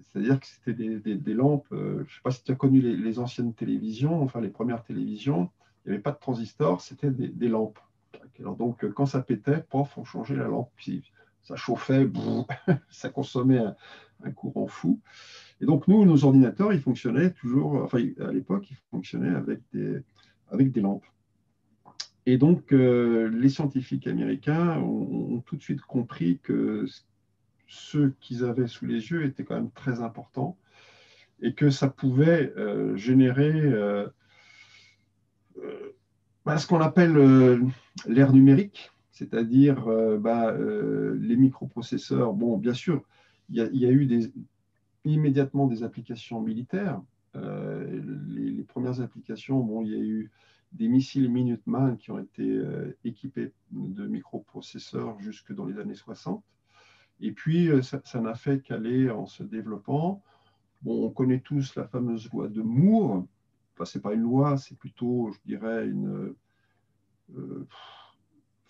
C'est-à-dire que c'était des lampes, je ne sais pas si tu as connu les anciennes télévisions, enfin les premières télévisions, il n'y avait pas de transistors, c'était des lampes. Alors donc, quand ça pétait, pof, on changeait la lampe, puis ça chauffait, brrr, ça consommait un courant fou. Et donc, nous, nos ordinateurs, ils fonctionnaient toujours, enfin, à l'époque, ils fonctionnaient avec des lampes. Et donc, les scientifiques américains ont tout de suite compris que ce qu'ils avaient sous les yeux était quand même très important et que ça pouvait générer ce qu'on appelle l'ère numérique, c'est-à-dire les microprocesseurs. Bon, bien sûr, il y a eu immédiatement des applications militaires. Les premières applications, bon, il y a eu des missiles Minuteman qui ont été équipés de microprocesseurs jusque dans les années 60. Et puis, ça n'a fait qu'aller en se développant. Bon, on connaît tous la fameuse loi de Moore. Enfin, ce n'est pas une loi, c'est plutôt, je dirais,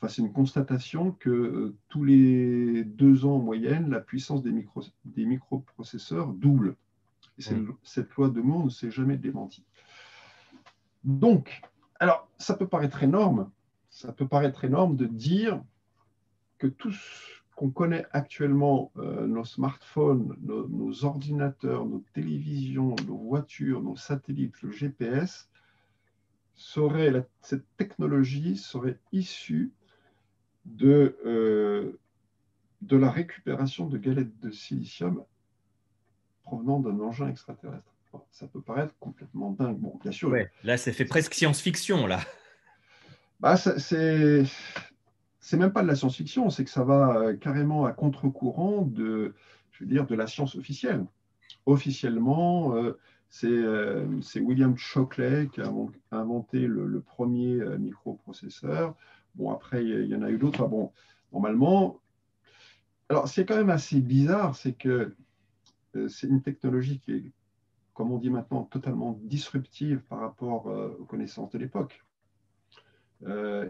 c'est une constatation que tous les 2 ans en moyenne, la puissance des microprocesseurs double. Et cette loi de Moore ne s'est jamais démentie. Donc, alors, ça peut paraître énorme de dire que tout ce qu'on connaît actuellement, nos smartphones, nos ordinateurs, nos télévisions, nos voitures, nos satellites, le GPS, cette technologie serait issue de la récupération de galettes de silicium provenant d'un engin extraterrestre. Bon, ça peut paraître complètement dingue. Bon, bien sûr.
Ouais, là, ça fait presque science-fiction, là.
C'est même pas de la science-fiction, c'est que ça va carrément à contre-courant de la science officielle. Officiellement, c'est William Shockley qui a inventé le premier microprocesseur. Bon, après, il y en a eu d'autres. Bon, normalement, alors c'est quand même assez bizarre, c'est que c'est une technologie qui est, comme on dit maintenant, totalement disruptive par rapport aux connaissances de l'époque.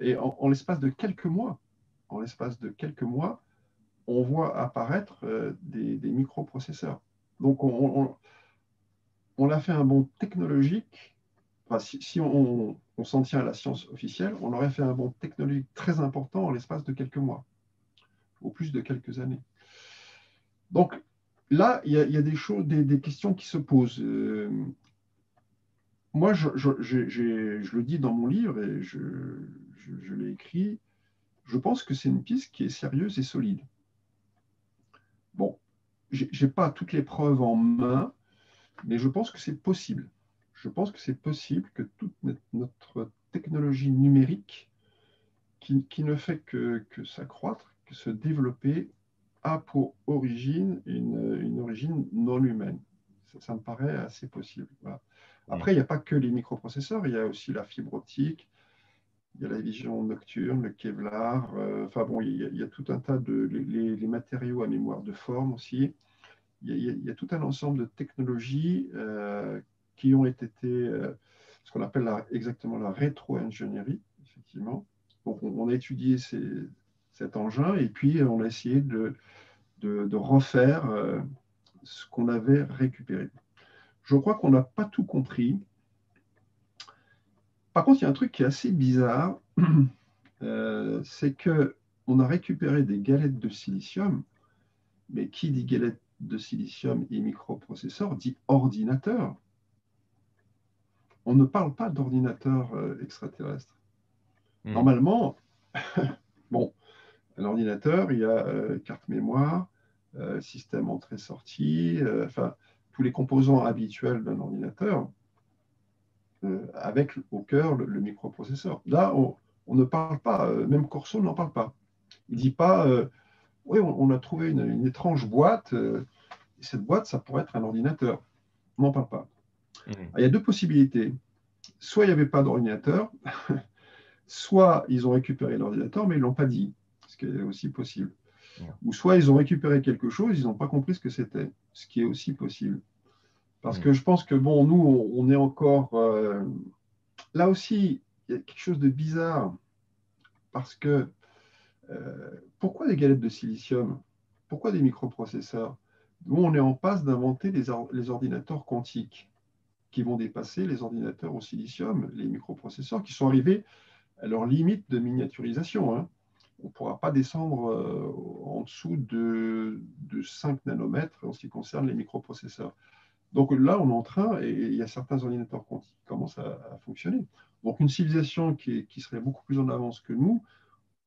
Et en l'espace de quelques mois, on voit apparaître des microprocesseurs. Donc, on a fait un bond technologique. Enfin, si on s'en tient à la science officielle, on aurait fait un bond technologique très important en l'espace de quelques mois, au plus de quelques années. Donc, là, il y a des choses, des questions qui se posent. Moi, je le dis dans mon livre et je l'ai écrit, je pense que c'est une piste qui est sérieuse et solide. Bon, je n'ai pas toutes les preuves en main, mais je pense que c'est possible. Je pense que c'est possible que toute notre technologie numérique, qui ne fait que s'accroître, que se développer, a pour origine une origine non humaine. Ça me paraît assez possible. Voilà. Après, il n'y a pas que les microprocesseurs, il y a aussi la fibre optique, il y a la vision nocturne, le Kevlar, enfin bon, il y a tout un tas les matériaux à mémoire de forme aussi. Il y a tout un ensemble de technologies qui ont été ce qu'on appelle exactement la rétro-ingénierie, effectivement. Donc, on a étudié cet engin et puis on a essayé de refaire ce qu'on avait récupéré. Je crois qu'on n'a pas tout compris. Par contre, il y a un truc qui est assez bizarre, c'est qu'on a récupéré des galettes de silicium, mais qui dit galettes de silicium et microprocesseurs dit ordinateur. On ne parle pas d'ordinateur extraterrestre. Normalement, bon, un ordinateur, il y a carte mémoire, système entrée-sortie, enfin, tous les composants habituels d'un ordinateur, avec au cœur le microprocesseur. Là, on ne parle pas, même Corso n'en parle pas. Il ne dit pas, oui, on a trouvé une étrange boîte, et cette boîte, ça pourrait être un ordinateur. On n'en parle pas. Il y a deux possibilités. Soit il n'y avait pas d'ordinateur, soit ils ont récupéré l'ordinateur, mais ils ne l'ont pas dit, ce qui est aussi possible. Ou soit ils ont récupéré quelque chose, ils n'ont pas compris ce que c'était, ce qui est aussi possible. Parce que je pense que, bon, nous, on est encore... là aussi, il y a quelque chose de bizarre, parce que pourquoi des galettes de silicium? Pourquoi des microprocesseurs? Nous, on est en passe d'inventer les ordinateurs quantiques qui vont dépasser les ordinateurs au silicium, les microprocesseurs, qui sont arrivés à leur limite de miniaturisation. Hein. On ne pourra pas descendre en dessous de 5 nanomètres en ce qui concerne les microprocesseurs. Donc là, on est en train, et il y a certains ordinateurs quantiques qui commencent à fonctionner. Donc une civilisation qui serait beaucoup plus en avance que nous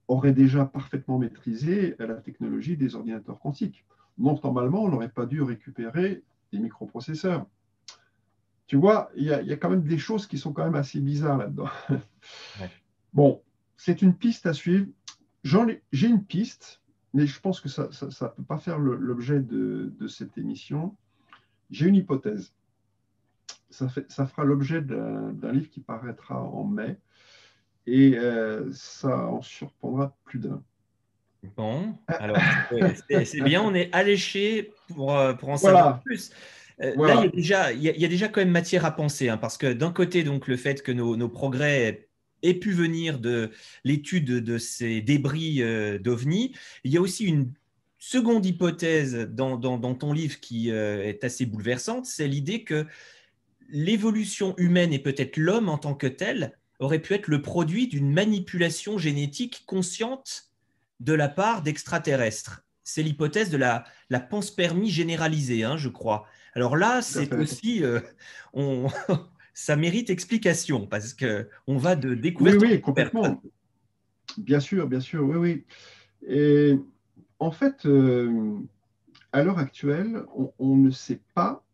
aurait déjà parfaitement maîtrisé la technologie des ordinateurs quantiques. Donc normalement, on n'aurait pas dû récupérer des microprocesseurs. Tu vois, il y a quand même des choses qui sont quand même assez bizarres là-dedans. Ouais. Bon, c'est une piste à suivre. J'ai une piste, mais je pense que ça ne peut pas faire l'objet de cette émission. J'ai une hypothèse. Ça fera l'objet d'un livre qui paraîtra en mai, et ça en surprendra plus d'un.
Bon, alors c'est bien, on est alléché pour en savoir plus. Là, il y a déjà quand même matière à penser, hein, parce que d'un côté, donc, le fait que nos progrès aient pu venir de l'étude de ces débris d'OVNI, il y a aussi une seconde hypothèse dans ton livre qui est assez bouleversante, c'est l'idée que l'évolution humaine et peut-être l'homme en tant que tel aurait pu être le produit d'une manipulation génétique consciente de la part d'extraterrestres. C'est l'hypothèse de la panspermie généralisée, hein, je crois. Alors là, c'est aussi, ça mérite explication parce qu'on va de découverte.
Oui, complètement. Bien sûr, oui, oui. Et en fait, à l'heure actuelle, on ne sait pas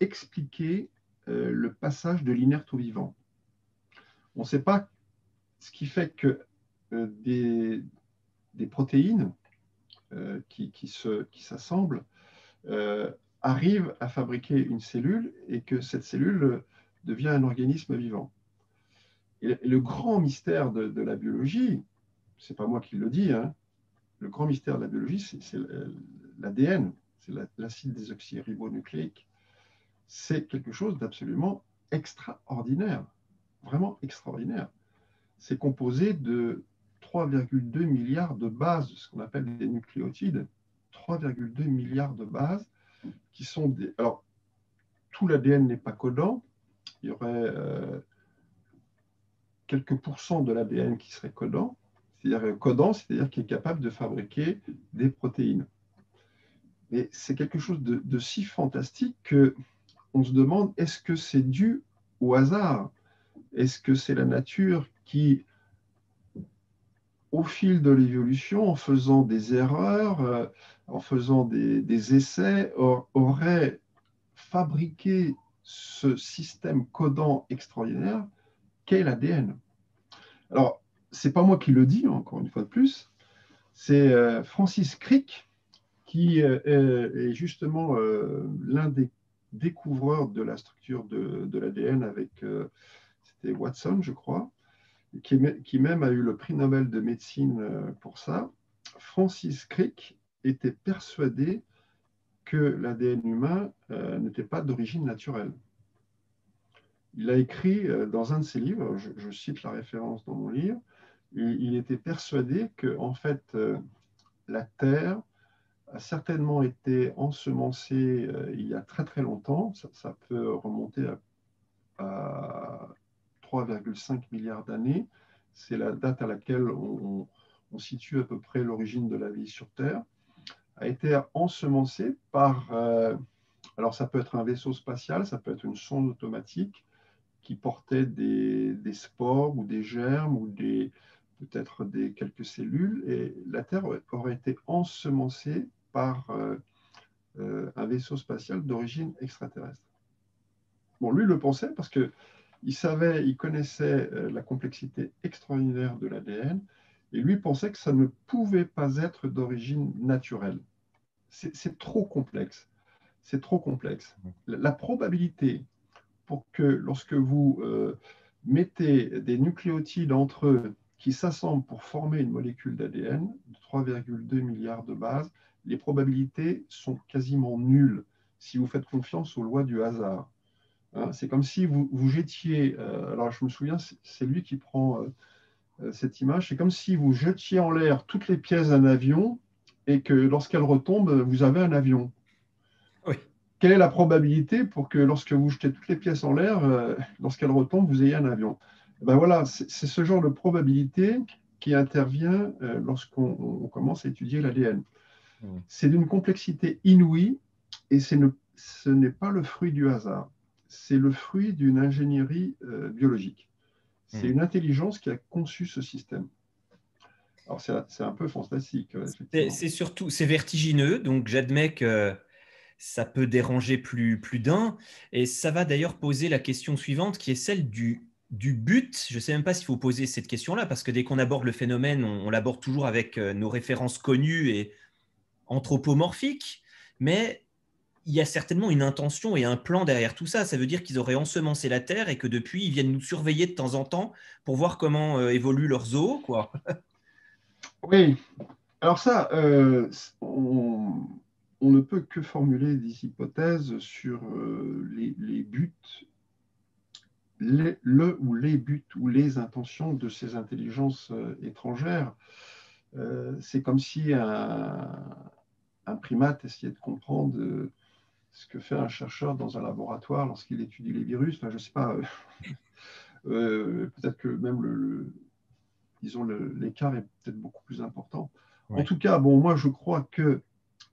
expliquer le passage de l'inerte au vivant. On ne sait pas ce qui fait que des protéines qui s'assemblent arrivent à fabriquer une cellule et que cette cellule devient un organisme vivant. Et le grand mystère de la biologie, c'est pas moi qui le dis, hein, le grand mystère de la biologie, c'est l'ADN, c'est l'acide désoxyribonucléique. C'est quelque chose d'absolument extraordinaire, vraiment extraordinaire. C'est composé de 3,2 milliards de bases, ce qu'on appelle des nucléotides, 3,2 milliards de bases qui sont des... Alors, tout l'ADN n'est pas codant, il y aurait quelques pourcents de l'ADN qui serait codant, c'est-à-dire qui est capable de fabriquer des protéines. Mais c'est quelque chose de si fantastique qu'on se demande, est-ce que c'est dû au hasard? Est-ce que c'est la nature qui, au fil de l'évolution, en faisant des erreurs, en faisant des essais, aurait fabriqué ce système codant extraordinaire qu'est l'ADN? Alors, ce n'est pas moi qui le dis, encore une fois de plus, c'est Francis Crick, qui est justement l'un des découvreurs de la structure de l'ADN avec, c'était Watson, je crois, qui même a eu le prix Nobel de médecine pour ça. Francis Crick était persuadé que l'ADN humain n'était pas d'origine naturelle. Il a écrit dans un de ses livres, je cite la référence dans mon livre, il était persuadé que en fait, la Terre a certainement été ensemencée il y a très très longtemps, ça peut remonter à 3,5 milliards d'années. C'est la date à laquelle on situe à peu près l'origine de la vie sur Terre, a été ensemencé par, alors ça peut être un vaisseau spatial, ça peut être une sonde automatique qui portait des spores ou des germes ou peut-être quelques cellules, et la Terre aurait été ensemencée par un vaisseau spatial d'origine extraterrestre. Bon, lui le pensait parce qu'il connaissait la complexité extraordinaire de l'ADN, et lui pensait que ça ne pouvait pas être d'origine naturelle. C'est trop complexe. C'est trop complexe. La probabilité pour que lorsque vous mettez des nucléotides entre eux qui s'assemblent pour former une molécule d'ADN de 3,2 milliards de bases, les probabilités sont quasiment nulles si vous faites confiance aux lois du hasard. Hein, c'est comme si vous jetiez, alors je me souviens, c'est lui qui prend cette image, c'est comme si vous jetiez en l'air toutes les pièces d'un avion et que lorsqu'elles retombent, vous avez un avion.
Oui.
Quelle est la probabilité pour que lorsque vous jetez toutes les pièces en l'air, lorsqu'elles retombent, vous ayez un avion? Ben voilà, c'est ce genre de probabilité qui intervient lorsqu'on commence à étudier l'ADN. C'est d'une complexité inouïe et ce n'est pas le fruit du hasard. C'est le fruit d'une ingénierie biologique. C'est une intelligence qui a conçu ce système. Alors c'est un peu fantastique, effectivement.
C'est vertigineux, donc j'admets que ça peut déranger plus d'un. Et ça va d'ailleurs poser la question suivante, qui est celle du but. Je ne sais même pas s'il faut poser cette question-là, parce que dès qu'on aborde le phénomène, on l'aborde toujours avec nos références connues et anthropomorphiques. Mais il y a certainement une intention et un plan derrière tout ça. Ça veut dire qu'ils auraient ensemencé la Terre et que depuis, ils viennent nous surveiller de temps en temps pour voir comment évoluent leurs eaux, quoi.
Oui, alors ça, on ne peut que formuler des hypothèses sur les buts, ou les buts ou les intentions de ces intelligences étrangères. C'est comme si un primate essayait de comprendre ce que fait un chercheur dans un laboratoire lorsqu'il étudie les virus. Enfin, je ne sais pas, peut-être que même disons l'écart est peut-être beaucoup plus important. Ouais. En tout cas, bon, moi je crois que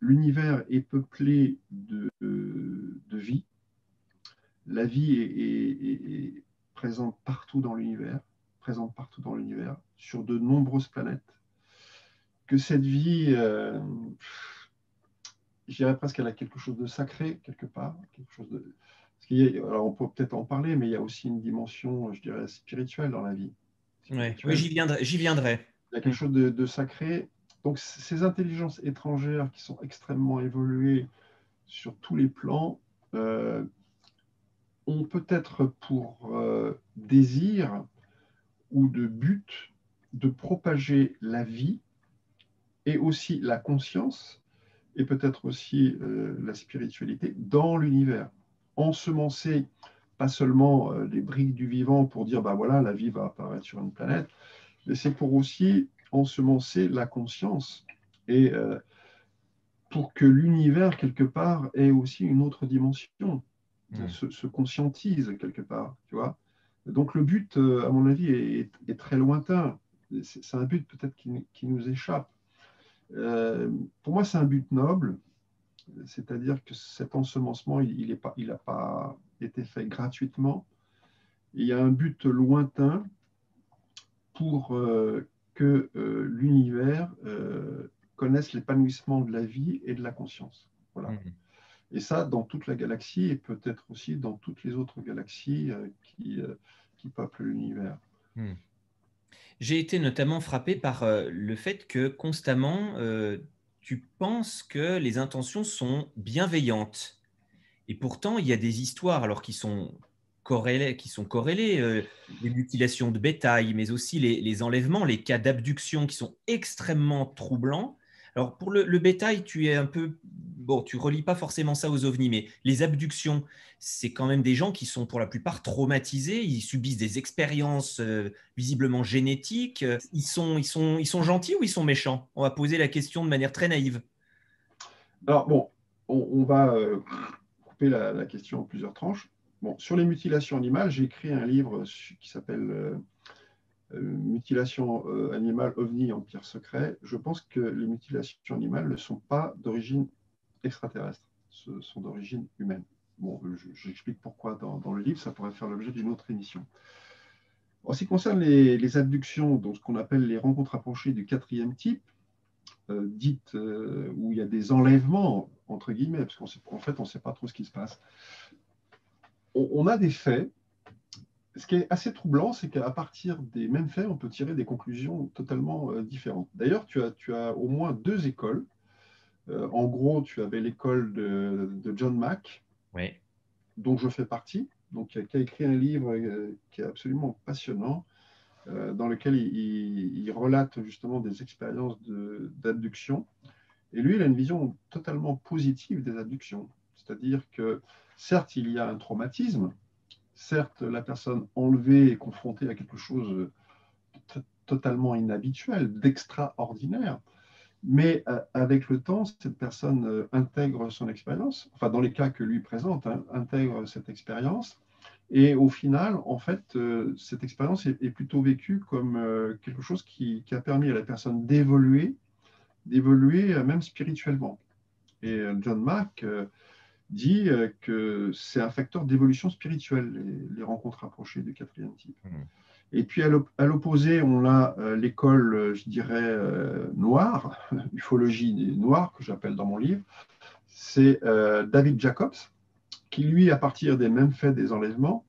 l'univers est peuplé de vie. La vie est présente partout dans l'univers, sur de nombreuses planètes. Que cette vie, je dirais presque qu'elle a quelque chose de sacré quelque part, alors on peut peut-être en parler, mais il y a aussi une dimension, je dirais, spirituelle dans la vie.
Ouais. Oui, j'y viendrai.
Il y a quelque chose de sacré. Donc, ces intelligences étrangères qui sont extrêmement évoluées sur tous les plans ont peut-être pour désir ou de but de propager la vie et aussi la conscience et peut-être aussi la spiritualité dans l'univers. Ensemencer pas seulement les briques du vivant pour dire, ben voilà, la vie va apparaître sur une planète, mais c'est pour aussi ensemencer la conscience et pour que l'univers, quelque part, ait aussi une autre dimension, se conscientise quelque part, tu vois. Donc le but, à mon avis, est très lointain. C'est un but peut-être qui nous échappe. Pour moi, c'est un but noble, c'est-à-dire que cet ensemencement, il n'a pas été fait gratuitement. Il y a un but lointain pour que l'univers connaisse l'épanouissement de la vie et de la conscience. Voilà. Et ça, dans toute la galaxie et peut-être aussi dans toutes les autres galaxies qui peuplent l'univers.
J'ai été notamment frappé par le fait que constamment, tu penses que les intentions sont bienveillantes. Et pourtant, il y a des histoires alors qui sont corrélées, les mutilations de bétail, mais aussi les enlèvements, les cas d'abduction qui sont extrêmement troublants. Alors pour le bétail, tu es un peu... Bon, tu relis pas forcément ça aux ovnis, mais les abductions, c'est quand même des gens qui sont pour la plupart traumatisés, ils subissent des expériences visiblement génétiques. Ils sont gentils ou ils sont méchants? On va poser la question de manière très naïve.
Alors bon, on va couper la question en plusieurs tranches. Bon, sur les mutilations animales, j'ai écrit un livre qui s'appelle Mutilation animale, ovni, empire secret. Je pense que les mutilations animales ne sont pas d'origine extraterrestre, ce sont d'origine humaine. Bon, j'explique pourquoi dans le livre, ça pourrait faire l'objet d'une autre émission. En ce qui concerne les abductions, donc ce qu'on appelle les rencontres rapprochées du 4e type, dites où il y a des enlèvements, entre guillemets, parce qu'en fait, on ne sait pas trop ce qui se passe. On a des faits. Ce qui est assez troublant, c'est qu'à partir des mêmes faits, on peut tirer des conclusions totalement différentes. D'ailleurs, tu as au moins 2 écoles. En gros, tu avais l'école de John Mack,
Oui.
dont je fais partie, donc, qui a écrit un livre qui est absolument passionnant, dans lequel il relate justement des expériences d'abduction. Et lui, il a une vision totalement positive des abductions. C'est-à-dire que, certes, il y a un traumatisme, certes, la personne enlevée est confrontée à quelque chose de totalement inhabituel, d'extraordinaire, mais avec le temps, cette personne intègre son expérience, enfin dans les cas que lui présente, hein, intègre cette expérience, et au final, en fait, cette expérience est plutôt vécue comme quelque chose qui a permis à la personne d'évoluer même spirituellement. Et John Mack dit que c'est un facteur d'évolution spirituelle, les rencontres rapprochées du 4e type. Et puis à l'opposé, on a l'école, je dirais, noire, ufologie noire, que j'appelle dans mon livre. C'est David Jacobs, qui lui, à partir des mêmes faits des enlèvements,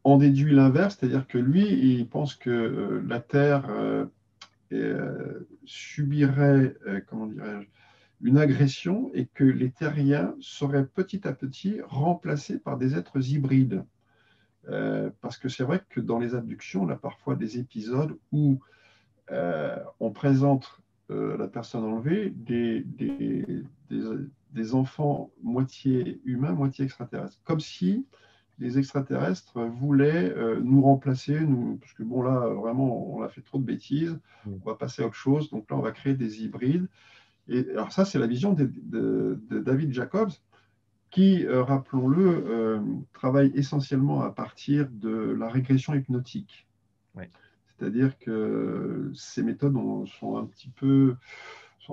en déduit l'inverse, c'est-à-dire que lui, il pense que la Terre subirait, comment dirais-je, une agression et que les terriens seraient petit à petit remplacés par des êtres hybrides. Parce que c'est vrai que dans les abductions, on a parfois des épisodes où on présente la personne enlevée des enfants moitié humains, moitié extraterrestres. Comme si les extraterrestres voulaient nous remplacer, parce que bon là, vraiment, on a fait trop de bêtises, on va passer à autre chose, donc là, on va créer des hybrides. Et alors ça, c'est la vision de David Jacobs, qui, rappelons-le, travaille essentiellement à partir de la régression hypnotique.
Oui.
C'est-à-dire que ces méthodes sont un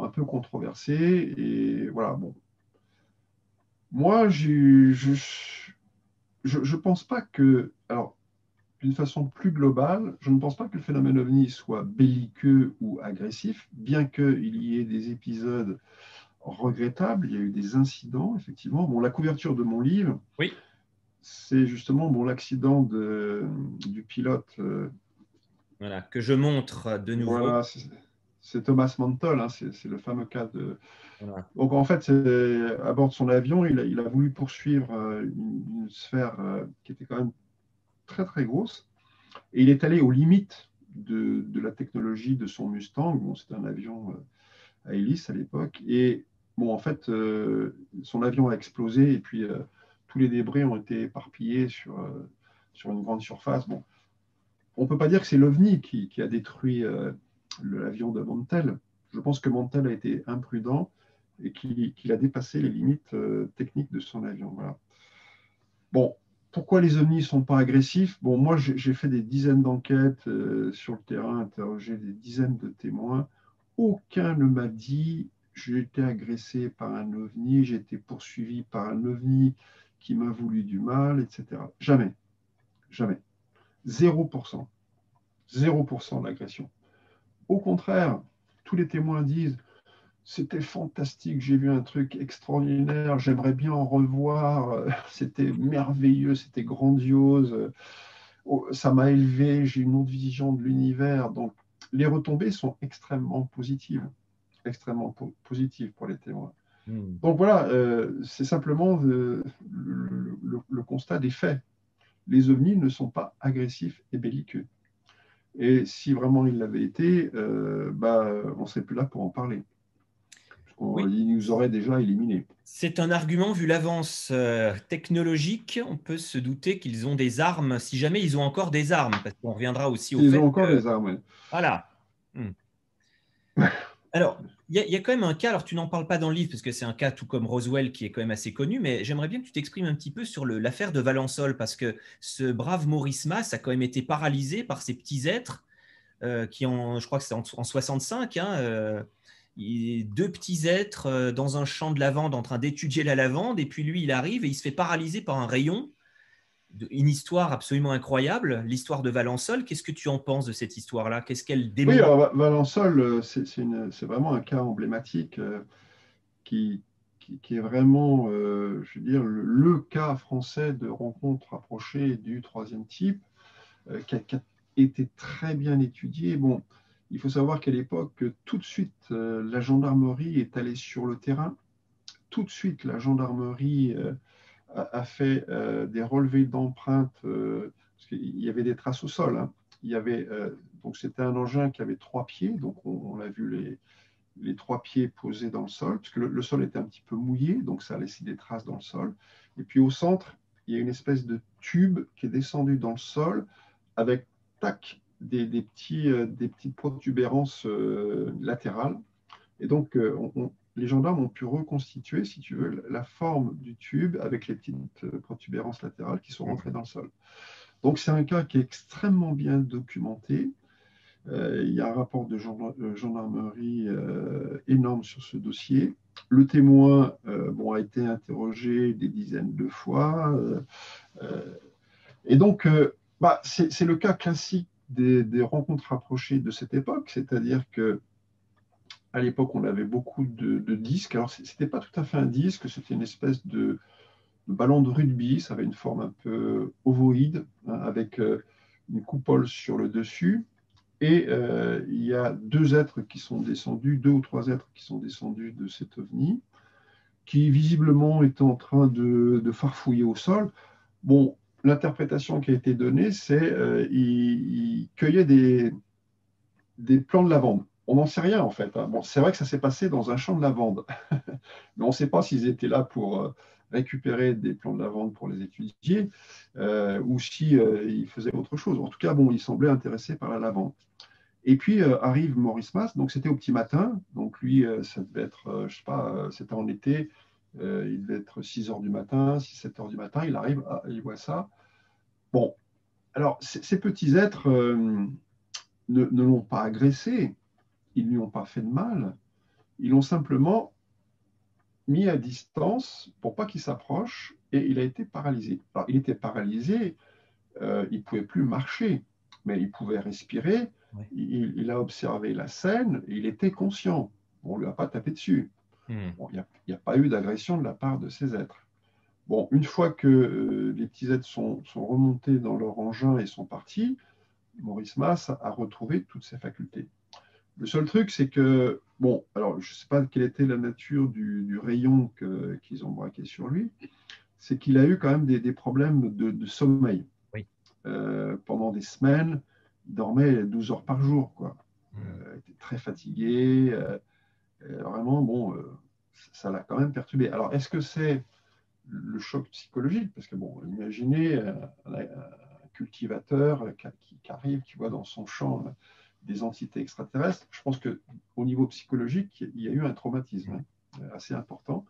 peu controversées. Et voilà, bon. Moi, je pense pas que... Alors, d'une façon plus globale, je ne pense pas que le phénomène OVNI soit belliqueux ou agressif, bien qu'il y ait des épisodes regrettable, il y a eu des incidents, effectivement. Bon, la couverture de mon livre,
oui,
c'est justement l'accident du pilote.
Voilà, que je montre de nouveau.
Voilà, c'est Thomas Mantle, hein, c'est le fameux cas de...
Voilà.
Donc en fait, à bord de son avion, il a voulu poursuivre une sphère qui était quand même très très grosse, et il est allé aux limites de la technologie de son Mustang. Bon, c'était un avion à hélice à l'époque, et bon, en fait, son avion a explosé et puis tous les débris ont été éparpillés sur une grande surface. Bon, on ne peut pas dire que c'est l'OVNI qui a détruit l'avion de Mantel. Je pense que Mantel a été imprudent et qu'il a dépassé les limites techniques de son avion. Voilà. Bon, pourquoi les ovnis ne sont pas agressifs? Bon, moi, j'ai fait des dizaines d'enquêtes sur le terrain, interrogé des dizaines de témoins. Aucun ne m'a dit j'ai été agressé par un ovni, j'ai été poursuivi par un ovni qui m'a voulu du mal, etc. Jamais. Jamais. 0%. 0% d'agression. Au contraire, tous les témoins disent c'était fantastique, j'ai vu un truc extraordinaire, j'aimerais bien en revoir, c'était merveilleux, c'était grandiose, ça m'a élevé, j'ai une autre vision de l'univers. Donc, les retombées sont extrêmement positives pour les témoins. Donc voilà, c'est simplement le constat des faits. Les ovnis ne sont pas agressifs et belliqueux. Et si vraiment ils l'avaient été, on ne serait plus là pour en parler.
Oui.
Ils nous auraient déjà éliminés.
C'est un argument, vu l'avance technologique, on peut se douter qu'ils ont des armes, si jamais ils ont encore des armes, parce qu'on reviendra aussi au fait
Ils ont encore
que...
des armes.
Voilà. Alors, il y a quand même un cas, alors tu n'en parles pas dans le livre parce que c'est un cas tout comme Roswell qui est quand même assez connu, mais j'aimerais bien que tu t'exprimes un petit peu sur l'affaire de Valençol parce que ce brave Maurice Mas a quand même été paralysé par ces petits êtres je crois que c'est en 65, hein, deux petits êtres dans un champ de lavande en train d'étudier la lavande, et puis lui, il arrive et il se fait paralyser par un rayon. Une histoire absolument incroyable, l'histoire de Valençol. Qu'est-ce que tu en penses de cette histoire-là? Qu'est-ce qu'elle
Oui,
démontre?
alors Valençol, c'est vraiment un cas emblématique qui, qui est vraiment, je veux dire, le cas français de rencontre rapprochée du troisième type, qui a été très bien étudié. Bon, il faut savoir qu'à l'époque, tout de suite, la gendarmerie est allée sur le terrain. Tout de suite, la gendarmerie a fait des relevés d'empreintes, parce qu'il y avait des traces au sol, hein. Il y avait, donc c'était un engin qui avait 3 pieds, donc on a vu les 3 pieds posés dans le sol, parce que le sol était un petit peu mouillé, donc ça a laissé des traces dans le sol. Et puis au centre, il y a une espèce de tube qui est descendu dans le sol avec, tac, des petites protubérances latérales. Et donc, les gendarmes ont pu reconstituer, si tu veux, la forme du tube avec les petites protubérances latérales qui sont rentrées dans le sol. Donc, c'est un cas qui est extrêmement bien documenté. Il y a un rapport de gendarmerie énorme sur ce dossier. Le témoin a été interrogé des dizaines de fois. Et donc, c'est le cas classique des rencontres rapprochées de cette époque, c'est-à-dire que à l'époque, on avait beaucoup de disques. Alors, ce n'était pas tout à fait un disque, c'était une espèce de ballon de rugby. Ça avait une forme un peu ovoïde, hein, avec une coupole sur le dessus. Et il y a deux êtres qui sont descendus, 2 ou 3 êtres qui sont descendus de cet ovni, qui visiblement étaient en train de farfouiller au sol. Bon, l'interprétation qui a été donnée, c'est qu'ils cueillaient des plants de lavande. On n'en sait rien en fait, hein. Bon, c'est vrai que ça s'est passé dans un champ de lavande, mais on ne sait pas s'ils étaient là pour récupérer des plants de lavande pour les étudier ou si ils faisaient autre chose. En tout cas, bon, ils semblaient intéressés par la lavande. Et puis arrive Maurice Mas, donc c'était au petit matin, donc lui, ça devait être, je sais pas, c'était en été, il devait être 6 heures du matin, 6-7 heures du matin, il arrive, il voit ça. Bon, alors ces petits êtres ne l'ont pas agressé, ils ne lui ont pas fait de mal, ils l'ont simplement mis à distance pour pas qu'il s'approche et il a été paralysé. Alors, il était paralysé, il ne pouvait plus marcher, mais il pouvait respirer.
Ouais.
Il a observé la scène, il était conscient. On ne lui a pas tapé dessus. Bon, il n'y a pas eu d'agression de la part de ces êtres. Bon, une fois que les petits êtres sont remontés dans leur engin et sont partis, Maurice Mas a retrouvé toutes ses facultés. Le seul truc, c'est que, bon, alors je ne sais pas quelle était la nature du rayon qu'ils ont braqué sur lui, c'est qu'il a eu quand même des problèmes de sommeil.
Oui.
Pendant des semaines, il dormait 12 heures par jour, quoi. Il était très fatigué. Vraiment, bon, ça l'a quand même perturbé. Alors, est-ce que c'est le choc psychologique? Parce que, bon, imaginez un cultivateur qui arrive, qui voit dans son champ des entités extraterrestres. Je pense qu'au niveau psychologique, il y a eu un traumatisme assez important.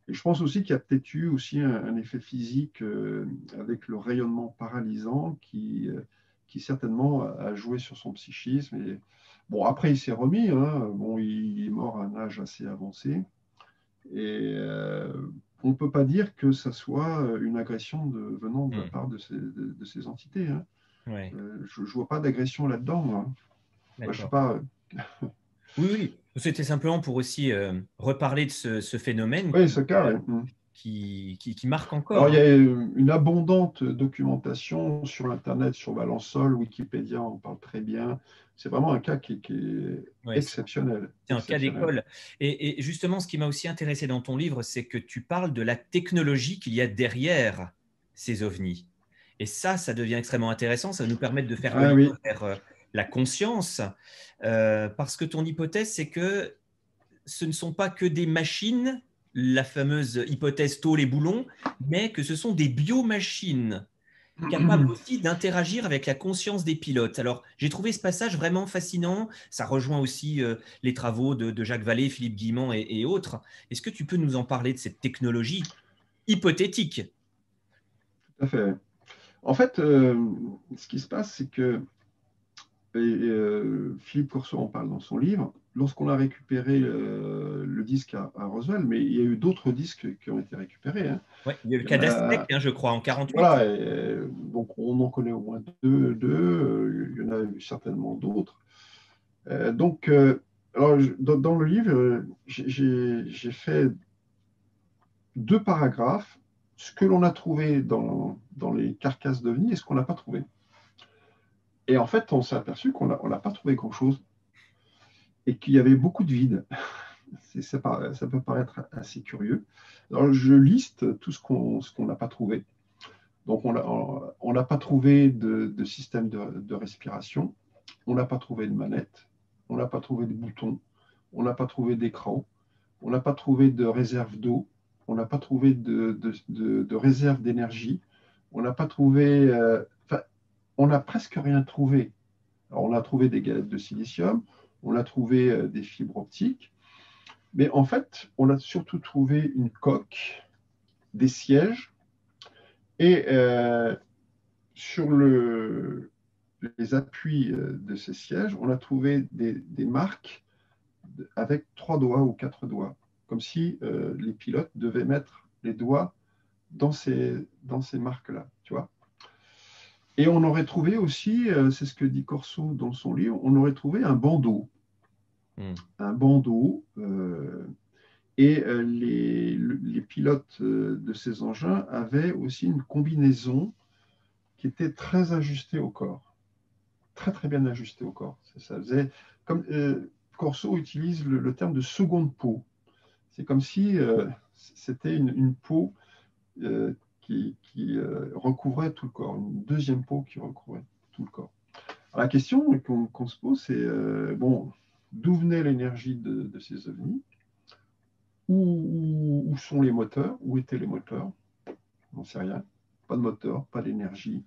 Et je pense aussi qu'il y a peut-être eu aussi un effet physique avec le rayonnement paralysant qui certainement a joué sur son psychisme. Et, bon, après, il s'est remis. Hein. Bon, il est mort à un âge assez avancé. Et on ne peut pas dire que ça soit une agression venant de la part de ces entités. Hein.
Ouais.
Je ne vois pas d'agression là-dedans. Hein. Moi, je sais pas.
Oui. C'était simplement pour aussi reparler de ce phénomène
Oui, ce cas,
qui marque encore.
Alors, il y a une abondante documentation sur Internet, sur Valençol, Wikipédia en parle très bien. C'est vraiment un cas qui est exceptionnel.
C'est un cas d'école. Et justement, ce qui m'a aussi intéressé dans ton livre, c'est que tu parles de la technologie qu'il y a derrière ces ovnis. Et ça devient extrêmement intéressant. Ça va nous permettre de faire le lien vers la conscience. Parce que ton hypothèse, c'est que ce ne sont pas que des machines, la fameuse hypothèse tôle et boulon, mais que ce sont des biomachines. capable aussi d'interagir avec la conscience des pilotes. Alors, j'ai trouvé ce passage vraiment fascinant. Ça rejoint aussi les travaux de Jacques Vallée, Philippe Guillemont et autres. Est-ce que tu peux nous en parler de cette technologie hypothétique?
Tout à fait. En fait, ce qui se passe, c'est que Philippe Corso en parle dans son livre. Lorsqu'on a récupéré le disque à Roswell, mais il y a eu d'autres disques qui ont été récupérés, hein.
Ouais, il y a eu le
Il y
cas
en
d'Aztec,
a,
hein, je crois, en 48.
voilà, donc on en connaît au moins deux, il y en a eu certainement d'autres. Donc, alors, dans le livre, j'ai fait deux paragraphes, ce que l'on a trouvé dans les carcasses d'OVNI et ce qu'on n'a pas trouvé. Et en fait, on s'est aperçu qu'on n'a pas trouvé grand-chose et qu'il y avait beaucoup de vide. Ça peut paraître assez curieux. Alors, je liste tout ce qu'on n'a pas trouvé. Donc, on n'a pas trouvé de système de respiration, on n'a pas trouvé de manette, on n'a pas trouvé de bouton, on n'a pas trouvé d'écran, on n'a pas trouvé de réserve d'eau, on n'a pas trouvé de réserve d'énergie, on n'a pas trouvé, enfin, on n'a presque rien trouvé. Alors, on a trouvé des galettes de silicium, on a trouvé des fibres optiques, mais en fait, on a surtout trouvé une coque, des sièges, et sur les appuis de ces sièges, on a trouvé des marques avec 3 doigts ou 4 doigts, comme si les pilotes devaient mettre les doigts dans ces marques-là, tu vois. Et on aurait trouvé aussi, c'est ce que dit Corso dans son livre, on aurait trouvé un bandeau. Un bandeau, et les pilotes de ces engins avaient aussi une combinaison qui était très ajustée au corps, très très bien ajustée au corps. Ça faisait comme Corso utilise le terme de seconde peau. C'est comme si c'était une peau qui recouvrait tout le corps, une deuxième peau qui recouvrait tout le corps. Alors, la question qu'on se pose, c'est bon, d'où venait l'énergie de ces ovnis? Où sont les moteurs? Où étaient les moteurs? On n'en sait rien. Pas de moteur, pas d'énergie.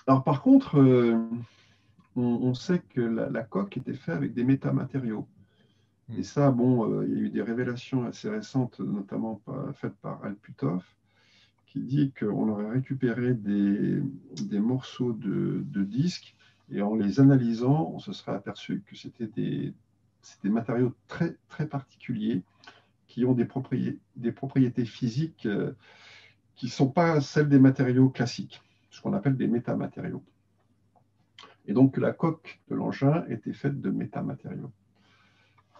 Alors par contre, on sait que la coque était faite avec des métamatériaux. Et ça, bon, il y a eu des révélations assez récentes, notamment faites par Al Puthoff, qui dit qu'on aurait récupéré des morceaux de disques et en les analysant, on se serait aperçu que c'était des matériaux très, très particuliers qui ont des propriétés physiques qui ne sont pas celles des matériaux classiques, ce qu'on appelle des métamatériaux. Et donc, la coque de l'engin était faite de métamatériaux.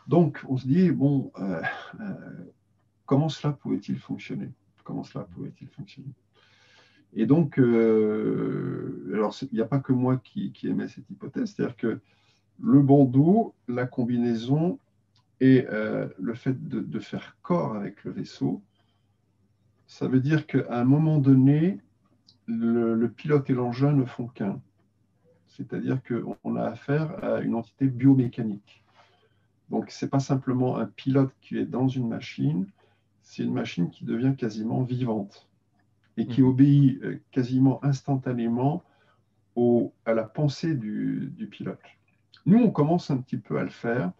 Donc, on se dit, bon, comment cela pouvait-il fonctionner? Comment cela pouvait-il fonctionner? Et donc, alors, il n'y a pas que moi qui émets cette hypothèse, c'est-à-dire que le bandeau, la combinaison et le fait de faire corps avec le vaisseau, ça veut dire qu'à un moment donné, le pilote et l'engin ne font qu'un. C'est-à-dire qu'on a affaire à une entité biomécanique. Donc, ce n'est pas simplement un pilote qui est dans une machine, c'est une machine qui devient quasiment vivante et qui obéit quasiment instantanément à la pensée du pilote. Nous, on commence un petit peu à le faire.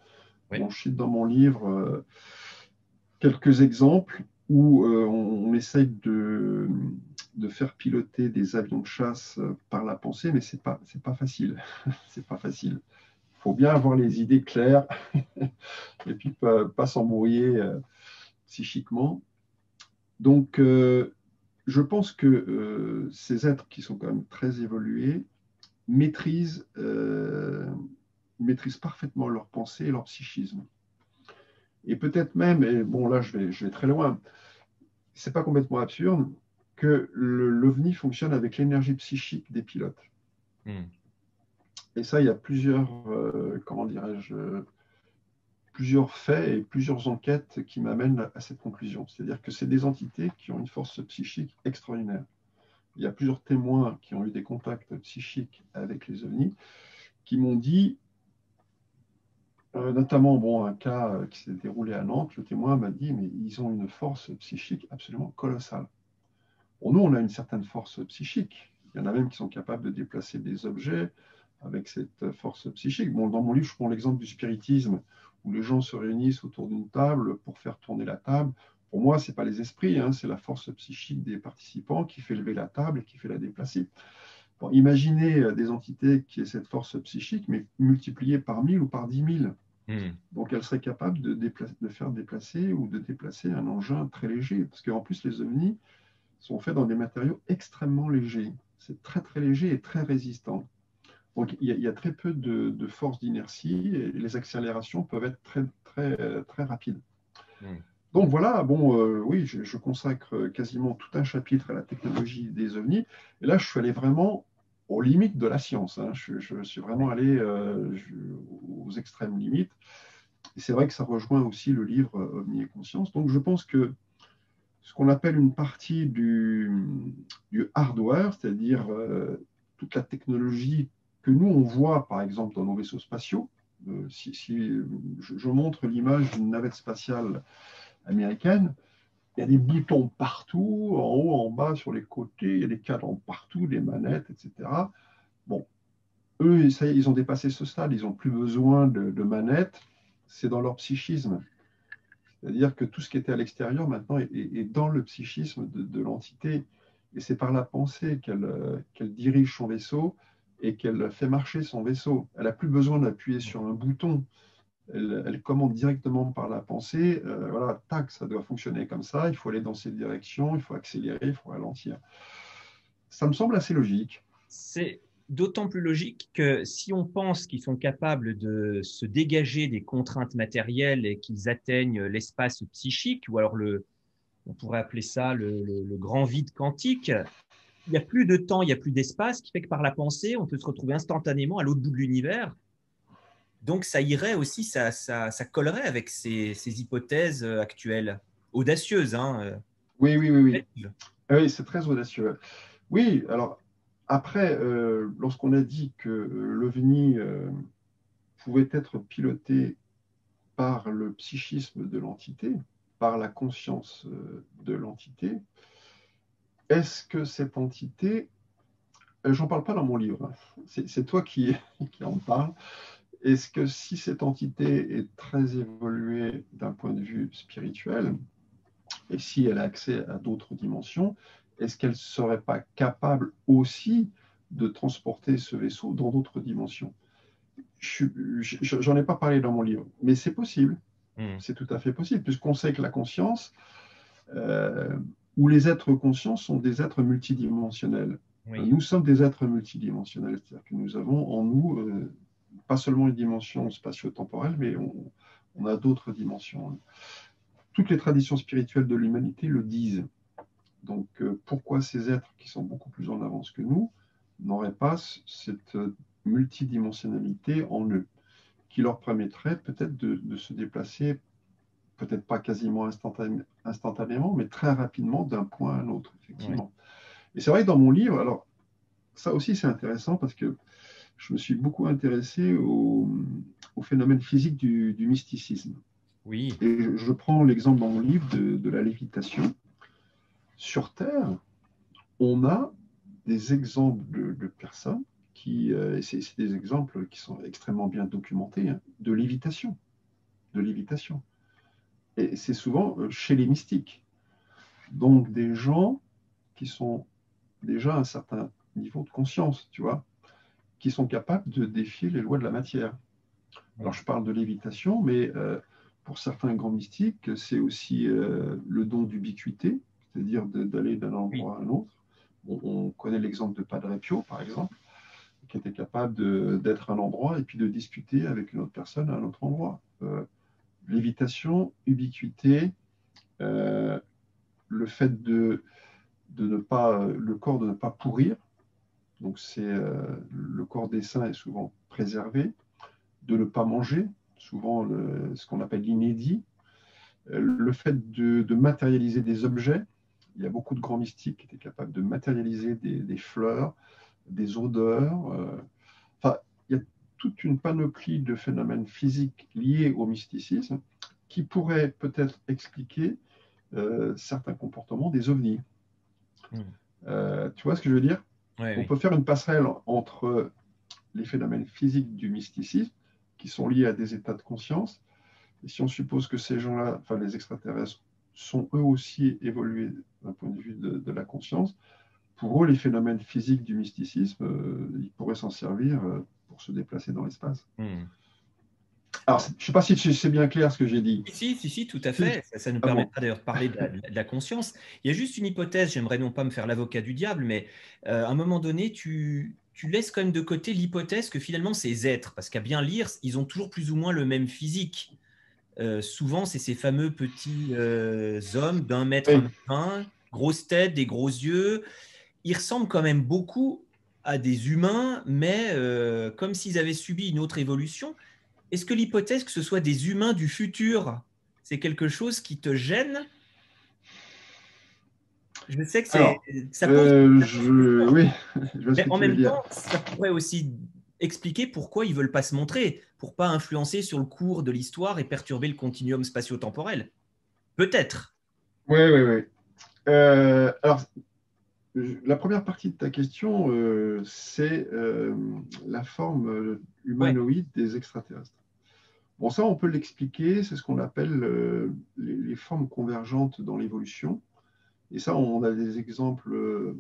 Oui.
Bon, je cite dans mon livre quelques exemples où on essaye de faire piloter des avions de chasse par la pensée, mais c'est pas facile. C'est pas facile. Il faut bien avoir les idées claires et puis pas s'embrouiller psychiquement. Donc, je pense que ces êtres qui sont quand même très évolués maîtrisent parfaitement leur pensée et leur psychisme. Et peut-être même, et bon là je vais très loin, c'est pas complètement absurde que l'OVNI fonctionne avec l'énergie psychique des pilotes. Et ça, il y a plusieurs, comment dirais-je, plusieurs faits et plusieurs enquêtes qui m'amènent à cette conclusion. C'est-à-dire que c'est des entités qui ont une force psychique extraordinaire. Il y a plusieurs témoins qui ont eu des contacts psychiques avec les ovnis qui m'ont dit, notamment bon, un cas qui s'est déroulé à Nantes, le témoin m'a dit, mais ils ont une force psychique absolument colossale. Bon, nous, on a une certaine force psychique. Il y en a même qui sont capables de déplacer des objets avec cette force psychique. Bon, dans mon livre, je prends l'exemple du spiritisme, où les gens se réunissent autour d'une table pour faire tourner la table. Pour moi, ce n'est pas les esprits, hein, c'est la force psychique des participants qui fait lever la table et qui fait la déplacer. Bon, imaginez des entités qui aient cette force psychique, mais multipliée par 1000 ou par 10 000. Donc, elles seraient capables de faire déplacer ou de déplacer un engin très léger. Parce qu'en plus, les ovnis sont faits dans des matériaux extrêmement légers. C'est très, très léger et très résistant. Donc, il y a très peu de force d'inertie et les accélérations peuvent être très, très, très rapides. Donc voilà, bon, oui, je consacre quasiment tout un chapitre à la technologie des ovnis. Et là, je suis allé vraiment aux limites de la science, hein. Je suis vraiment allé aux extrêmes limites. Et c'est vrai que ça rejoint aussi le livre OVNI et conscience. Donc je pense que ce qu'on appelle une partie du hardware, c'est-à-dire toute la technologie que nous, on voit, par exemple, dans nos vaisseaux spatiaux. Si je montre l'image d'une navette spatiale américaine, il y a des boutons partout, en haut, en bas, sur les côtés, il y a des cadrans partout, des manettes, etc. Bon, eux, ça y est, ils ont dépassé ce stade, ils n'ont plus besoin de manettes, c'est dans leur psychisme. C'est-à-dire que tout ce qui était à l'extérieur, maintenant, est dans le psychisme de l'entité. Et c'est par la pensée qu'elle dirige son vaisseau et qu'elle fait marcher son vaisseau. Elle n'a plus besoin d'appuyer sur un bouton. Elle commande directement par la pensée. Voilà, tac, ça doit fonctionner comme ça. Il faut aller dans cette direction, il faut accélérer, il faut ralentir. Ça me semble assez logique.
C'est d'autant plus logique que si on pense qu'ils sont capables de se dégager des contraintes matérielles et qu'ils atteignent l'espace psychique, ou alors on pourrait appeler ça le grand vide quantique, il n'y a plus de temps, il n'y a plus d'espace, ce qui fait que par la pensée, on peut se retrouver instantanément à l'autre bout de l'univers. Donc ça irait aussi, ça collerait avec ces hypothèses actuelles, audacieuses, hein.
Oui, oui, oui, oui. Oui, c'est très audacieux. Oui, alors après, lorsqu'on a dit que l'OVNI pouvait être piloté par le psychisme de l'entité, par la conscience de l'entité, est-ce que cette entité, j'en parle pas dans mon livre, hein, c'est toi qui en parle, est-ce que si cette entité est très évoluée d'un point de vue spirituel, et si elle a accès à d'autres dimensions, est-ce qu'elle ne serait pas capable aussi de transporter ce vaisseau dans d'autres dimensions? J'en ai pas parlé dans mon livre, mais c'est possible. C'est tout à fait possible, puisqu'on sait que la conscience, ou les êtres conscients sont des êtres multidimensionnels. Oui. Nous sommes des êtres multidimensionnels, c'est-à-dire que nous avons en nous pas seulement une dimension spatio-temporelle, mais on a d'autres dimensions. Toutes les traditions spirituelles de l'humanité le disent. Donc, pourquoi ces êtres qui sont beaucoup plus en avance que nous n'auraient pas cette multidimensionnalité en eux, qui leur permettrait peut-être de se déplacer, peut-être pas quasiment instantanément, mais très rapidement d'un point à un autre, effectivement. Oui. Et c'est vrai que dans mon livre, alors ça aussi c'est intéressant parce que je me suis beaucoup intéressé au phénomène physique du mysticisme.
Oui.
Et je prends l'exemple dans mon livre de la lévitation. Sur Terre, on a des exemples de personnes qui, c'est des exemples qui sont extrêmement bien documentés, hein, de lévitation. De lévitation. Et c'est souvent chez les mystiques. Donc des gens qui sont déjà à un certain niveau de conscience, tu vois, qui sont capables de défier les lois de la matière. Alors je parle de lévitation, mais pour certains grands mystiques, c'est aussi le don d'ubiquité, c'est-à-dire d'aller d'un endroit à un autre. On connaît l'exemple de Padre Pio, par exemple, qui était capable d'être à un endroit et puis de discuter avec une autre personne à un autre endroit. Lévitation, ubiquité, le fait de ne pas, le corps de ne pas pourrir, donc c'est le corps des saints est souvent préservé, de ne pas manger, souvent ce qu'on appelle l'inédit, le fait de matérialiser des objets. Il y a beaucoup de grands mystiques qui étaient capables de matérialiser des fleurs, des odeurs. Enfin, il y a toute une panoplie de phénomènes physiques liés au mysticisme qui pourraient peut-être expliquer certains comportements des ovnis.
Mm.
Tu vois ce que je veux dire?
Ouais,
On
oui.
peut faire une passerelle entre les phénomènes physiques du mysticisme, qui sont liés à des états de conscience, et si on suppose que ces gens-là, enfin les extraterrestres, sont eux aussi évolués d'un point de vue de la conscience, pour eux, les phénomènes physiques du mysticisme, ils pourraient s'en servir pour se déplacer dans l'espace.
Mm.
Alors, je ne sais pas si c'est bien clair ce que j'ai dit.
Si, tout à
Si.
fait. Ça nous
Ah bon?
permettra d'ailleurs de parler de la conscience. Il y a juste une hypothèse, j'aimerais non pas me faire l'avocat du diable, mais à un moment donné, tu laisses quand même de côté l'hypothèse que finalement ces êtres, parce qu'à bien lire, ils ont toujours plus ou moins le même physique. Souvent, c'est ces fameux petits hommes d'un mètre, un
Oui.
mètre vingt, grosse tête, des gros yeux. Ils ressemblent quand même beaucoup à des humains, mais comme s'ils avaient subi une autre évolution. Est-ce que l'hypothèse que ce soit des humains du futur, c'est quelque chose qui te gêne? Je sais que
Alors,
ça pose question,
oui, je vois ce
mais
que
en
tu veux
même
dire.
temps, ça pourrait aussi expliquer pourquoi ils veulent pas se montrer, pour pas influencer sur le cours de l'histoire et perturber le continuum spatio-temporel. Peut-être.
Oui, oui, oui. Alors, la première partie de ta question, c'est la forme
Ouais.
humanoïde des extraterrestres. Bon, ça, on peut l'expliquer, c'est ce qu'on appelle les formes convergentes dans l'évolution. Et ça, on a des exemples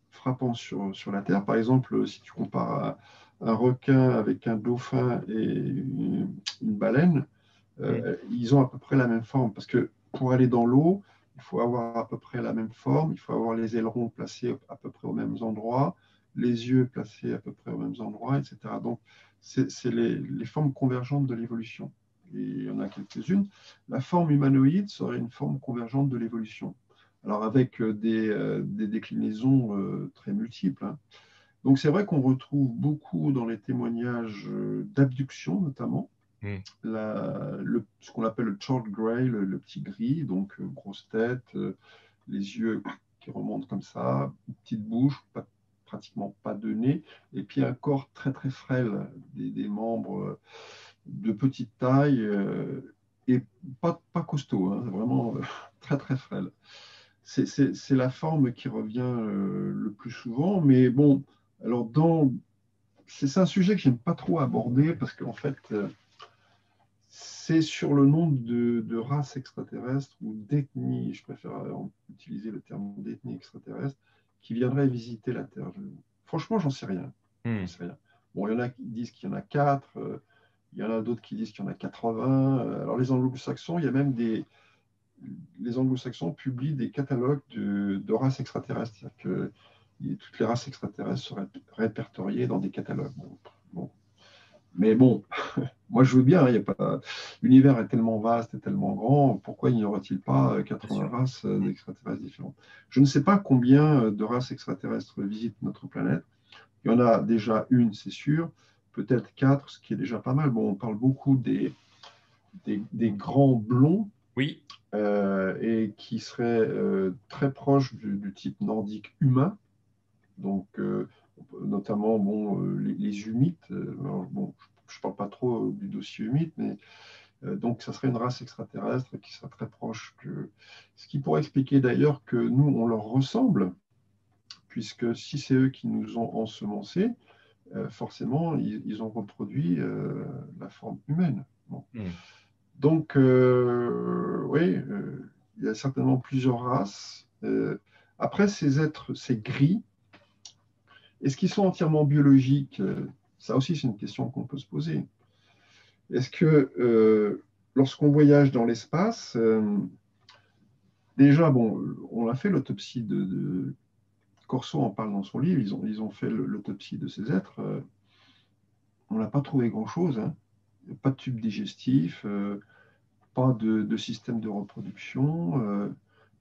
frappants sur la Terre. Par exemple, si tu compares un requin avec un dauphin et une baleine,
Mm.
ils ont à peu près la même forme. Parce que pour aller dans l'eau, il faut avoir à peu près la même forme, il faut avoir les ailerons placés à peu près aux mêmes endroits, les yeux placés à peu près aux mêmes endroits, etc. Donc, c'est les formes convergentes de l'évolution. Et il y en a quelques-unes. La forme humanoïde serait une forme convergente de l'évolution. Alors, avec des déclinaisons très multiples, hein. Donc, c'est vrai qu'on retrouve beaucoup dans les témoignages d'abduction, notamment
Mm.
ce qu'on appelle le short gray, le petit gris, donc grosse tête, les yeux qui remontent comme ça, une petite bouche, pratiquement pas de nez, et puis un corps très très frêle, des membres de petite taille et pas costaud, hein, vraiment très très frêle. C'est la forme qui revient le plus souvent, mais bon, alors c'est un sujet que j'aime pas trop aborder parce qu'en fait, c'est sur le nombre de races extraterrestres ou d'ethnies, je préfère utiliser le terme d'ethnie extraterrestre, qui viendraient visiter la Terre. Franchement, j'en sais rien. J'en
Mm.
sais rien. Bon, il y en a qui disent qu'il y en a 4, il y en a d'autres qui disent qu'il y en a 80. Alors les anglo-saxons, il y a même les anglo-saxons publient des catalogues de races extraterrestres. C'est-à-dire que toutes les races extraterrestres seraient répertoriées dans des catalogues. Bon. Mais bon, moi je veux bien, hein, y a pas... l'univers est tellement vaste et tellement grand, pourquoi n'y aurait-il pas
Bien
80
sûr.
races d'extraterrestres différentes? Je ne sais pas combien de races extraterrestres visitent notre planète. Il y en a déjà une, c'est sûr, peut-être 4, ce qui est déjà pas mal. Bon, on parle beaucoup des grands blonds
Oui.
et qui seraient très proches du type nordique humain. Donc, notamment bon, les humites. Bon, je ne parle pas trop du dossier humide, mais donc ça serait une race extraterrestre qui serait très proche ce qui pourrait expliquer d'ailleurs que nous, on leur ressemble, puisque si c'est eux qui nous ont ensemencés, forcément, ils ont reproduit la forme humaine. Bon.
Mm.
Donc, oui, il y a certainement plusieurs races. Après, ces êtres, ces gris, est-ce qu'ils sont entièrement biologiques? Ça aussi, c'est une question qu'on peut se poser. Est-ce que lorsqu'on voyage dans l'espace, déjà, bon, on a fait l'autopsie Corso en parle dans son livre, ils ont fait l'autopsie de ces êtres. On n'a pas trouvé grand-chose, hein. Pas de tube digestif, pas de système de reproduction.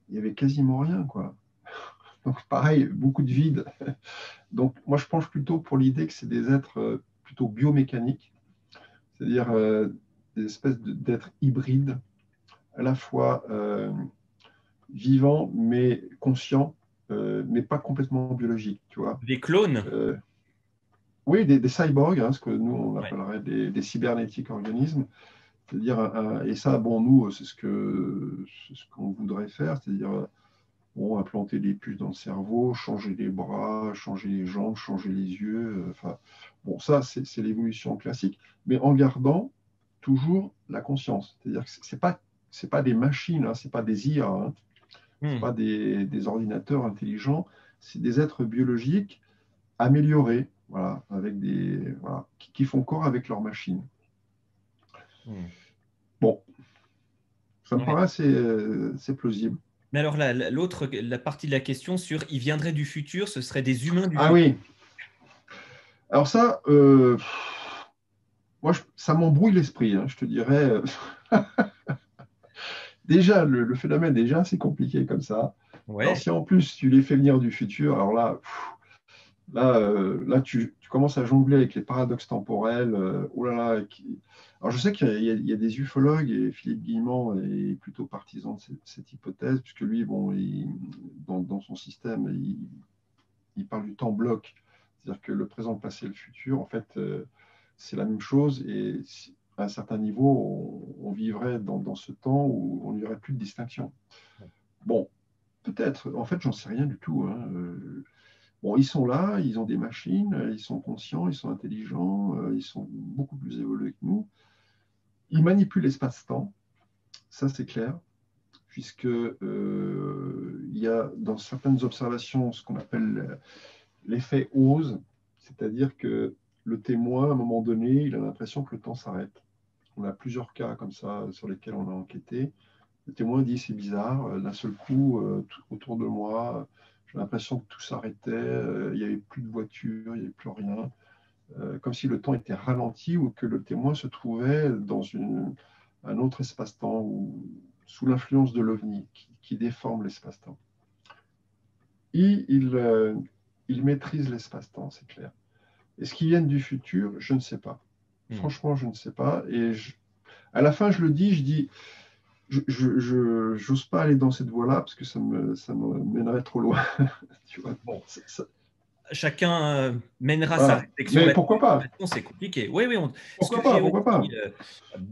Il y avait quasiment rien, quoi. Donc, pareil, beaucoup de vide. Donc, moi, je penche plutôt pour l'idée que c'est des êtres plutôt biomécaniques, c'est-à-dire des espèces d'êtres hybrides, à la fois vivants, mais conscients, mais pas complètement biologiques, tu vois.
Des clones.
Euh, oui, des cyborgs, hein, ce que nous, on
Ouais.
appellerait des cybernétiques organismes. C'est-à-dire, et ça, bon, nous, c'est ce qu'on voudrait faire, c'est-à-dire bon, implanter des puces dans le cerveau, changer les bras, changer les jambes, changer les yeux. Enfin, bon, ça, c'est l'évolution classique, mais en gardant toujours la conscience. C'est-à-dire que c'est pas des machines, hein, c'est pas des IA, hein, c'est pas des ordinateurs intelligents, c'est des êtres biologiques améliorés, voilà, avec voilà, qui font corps avec leurs machines. Bon, ça me paraît assez plausible.
Mais alors, la partie de la question sur il viendrait du futur, ce seraient des humains du
Ah
futur.
oui. Alors ça, moi, ça m'embrouille l'esprit, hein, je te dirais. Déjà, le phénomène est déjà assez compliqué comme ça.
Ouais.
Alors si en plus tu les fais venir du futur, alors là, tu commences à jongler avec les paradoxes temporels. Oh là là, alors je sais qu'il y a des ufologues et Philippe Guillemont est plutôt partisan de cette hypothèse, puisque lui, bon, dans son système, il parle du temps bloc, c'est-à-dire que le présent, le passé et le futur, en fait, c'est la même chose et à un certain niveau, on vivrait dans ce temps où on n'y aurait plus de distinction. Bon, peut-être, en fait, j'en sais rien du tout, hein. Bon, ils sont là, ils ont des machines, ils sont conscients, ils sont intelligents, ils sont beaucoup plus évolués que nous. Ils manipulent l'espace-temps, ça c'est clair, puisque il y a dans certaines observations ce qu'on appelle l'effet Ose, c'est-à-dire que le témoin, à un moment donné, il a l'impression que le temps s'arrête. On a plusieurs cas comme ça sur lesquels on a enquêté. Le témoin dit c'est bizarre, d'un seul coup, autour de moi, j'ai l'impression que tout s'arrêtait, il n'y avait plus de voiture, il n'y avait plus rien, comme si le temps était ralenti ou que le témoin se trouvait dans un autre espace-temps ou sous l'influence de l'OVNI qui déforme l'espace-temps. Et il maîtrise l'espace-temps, c'est clair. Est-ce qu'ils viennent du futur? Je ne sais pas. Franchement, je ne sais pas. Et à la fin, je le dis, je dis, je n'ose pas aller dans cette voie-là parce que ça me mènerait trop loin. Tu vois,
bon, chacun mènera
voilà.
sa réflexion.
Mais pourquoi pas?
C'est compliqué. Oui, oui. Ce que
Pourquoi pas?
j'ai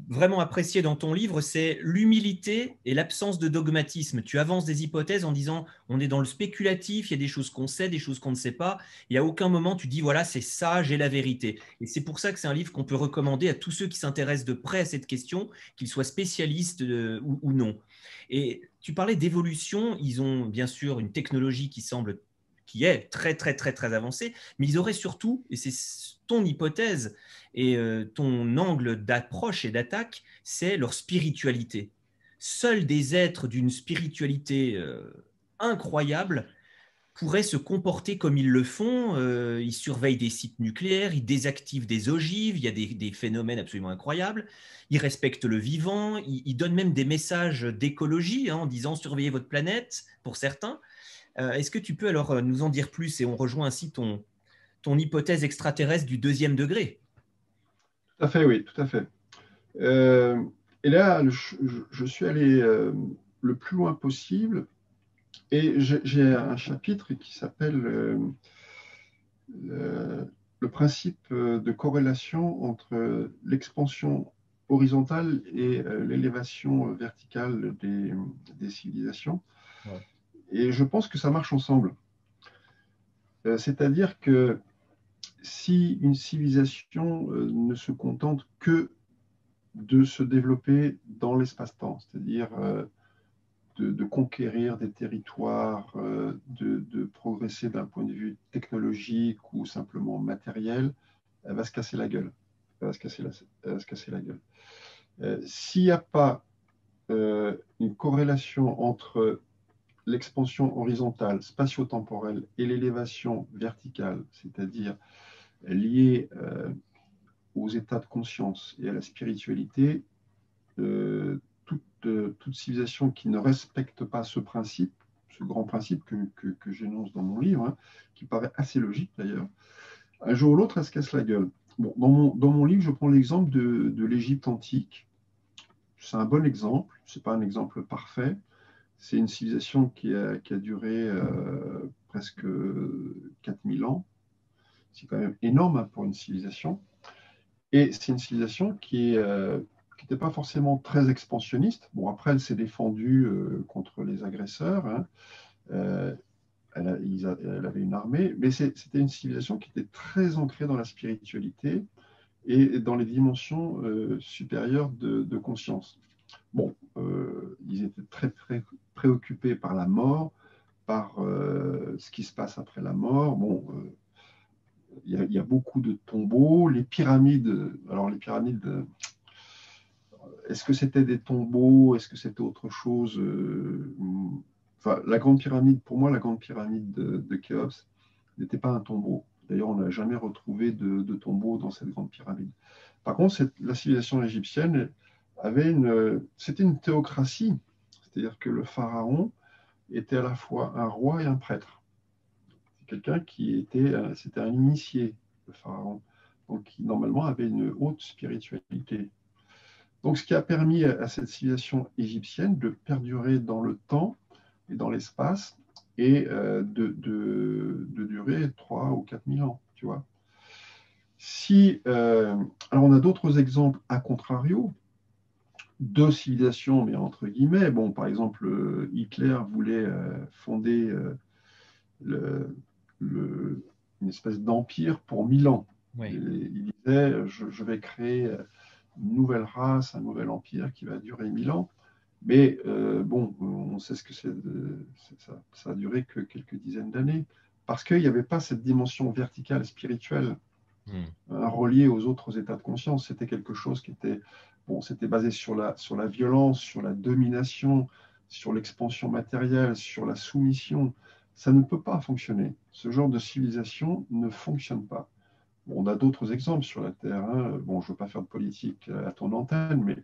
vraiment apprécié dans ton livre, c'est l'humilité et l'absence de dogmatisme. Tu avances des hypothèses en disant on est dans le spéculatif, il y a des choses qu'on sait, des choses qu'on ne sait pas. Il n'y a aucun moment tu dis voilà, c'est ça, j'ai la vérité. Et c'est pour ça que c'est un livre qu'on peut recommander à tous ceux qui s'intéressent de près à cette question, qu'ils soient spécialistes ou non. Et tu parlais d'évolution. Ils ont bien sûr une technologie qui est très, très, très, très avancée, mais ils auraient surtout, et c'est ton hypothèse et ton angle d'approche et d'attaque, c'est leur spiritualité. Seuls des êtres d'une spiritualité incroyable pourraient se comporter comme ils le font. Ils surveillent des sites nucléaires, ils désactivent des ogives, il y a des phénomènes absolument incroyables. Ils respectent le vivant, ils donnent même des messages d'écologie, hein, en disant surveillez votre planète pour certains. Est-ce que tu peux alors nous en dire plus et on rejoint ainsi ton hypothèse extraterrestre du deuxième degré?
Tout à fait, oui, tout à fait. Et là, je suis allé le plus loin possible et j'ai un chapitre qui s'appelle le principe de corrélation entre l'expansion horizontale et l'élévation verticale des civilisations. Ouais. Et je pense que ça marche ensemble. C'est-à-dire que si une civilisation ne se contente que de se développer dans l'espace-temps, c'est-à-dire de conquérir des territoires, de progresser d'un point de vue technologique ou simplement matériel, elle va se casser la gueule. Elle va se casser la gueule. S'il n'y a pas une corrélation entre l'expansion horizontale, spatio-temporelle, et l'élévation verticale, c'est-à-dire liée aux états de conscience et à la spiritualité, toute civilisation qui ne respecte pas ce principe, ce grand principe que j'énonce dans mon livre, hein, qui paraît assez logique d'ailleurs, un jour ou l'autre, elle se casse la gueule. Bon, dans mon livre, je prends l'exemple de l'Égypte antique. C'est un bon exemple, ce n'est pas un exemple parfait. C'est une civilisation qui a duré presque 4000 ans. C'est quand même énorme pour une civilisation. Et c'est une civilisation qui n'était pas forcément très expansionniste. Bon, après, elle s'est défendue contre les agresseurs, hein. Elle avait une armée, mais c'était une civilisation qui était très ancrée dans la spiritualité et dans les dimensions supérieures de conscience. Bon, ils étaient très préoccupés par la mort, par ce qui se passe après la mort. Bon, il y a beaucoup de tombeaux. Les pyramides, alors les pyramides, est-ce que c'était des tombeaux? Est-ce que c'était autre chose? Enfin, la grande pyramide, pour moi, la grande pyramide de Khéops n'était pas un tombeau. D'ailleurs, on n'a jamais retrouvé de tombeau dans cette grande pyramide. Par contre, la civilisation égyptienne c'était une théocratie, c'est-à-dire que le pharaon était à la fois un roi et un prêtre. C'est quelqu'un c'était un initié, le pharaon, donc qui normalement avait une haute spiritualité. Donc, ce qui a permis à cette civilisation égyptienne de perdurer dans le temps et dans l'espace et de durer 3 ou 4 000 ans, tu vois. Alors, on a d'autres exemples à contrario, de civilisations, mais entre guillemets. Bon, par exemple, Hitler voulait fonder une espèce d'empire pour 1000 ans.
Oui.
Il disait, je vais créer une nouvelle race, un nouvel empire qui va durer 1000 ans. Mais bon, on sait ce que c'est. Ça a duré que quelques dizaines d'années. Parce qu'il n'y avait pas cette dimension verticale, spirituelle, reliée aux autres états de conscience. C'était quelque chose qui était, bon, c'était basé sur la violence, sur la domination, sur l'expansion matérielle, sur la soumission. Ça ne peut pas fonctionner. Ce genre de civilisation ne fonctionne pas. Bon, on a d'autres exemples sur la Terre. Hein. Bon, je ne veux pas faire de politique à ton antenne, mais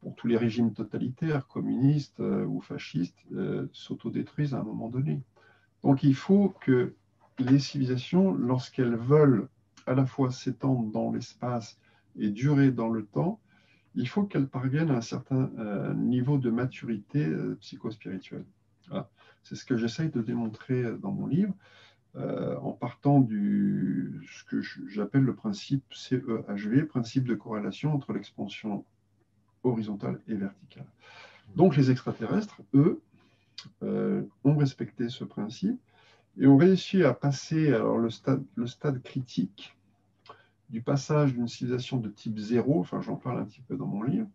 bon, tous les régimes totalitaires, communistes ou fascistes, s'autodétruisent à un moment donné. Donc il faut que les civilisations, lorsqu'elles veulent à la fois s'étendre dans l'espace et durer dans le temps, il faut qu'elles parviennent à un certain niveau de maturité psychospirituelle. Voilà. C'est ce que j'essaye de démontrer dans mon livre. En partant ce que j'appelle le principe CEHV, principe de corrélation entre l'expansion horizontale et verticale. Donc les extraterrestres, eux, ont respecté ce principe et ont réussi à passer alors, le stade critique du passage d'une civilisation de type 0, enfin j'en parle un petit peu dans mon livre.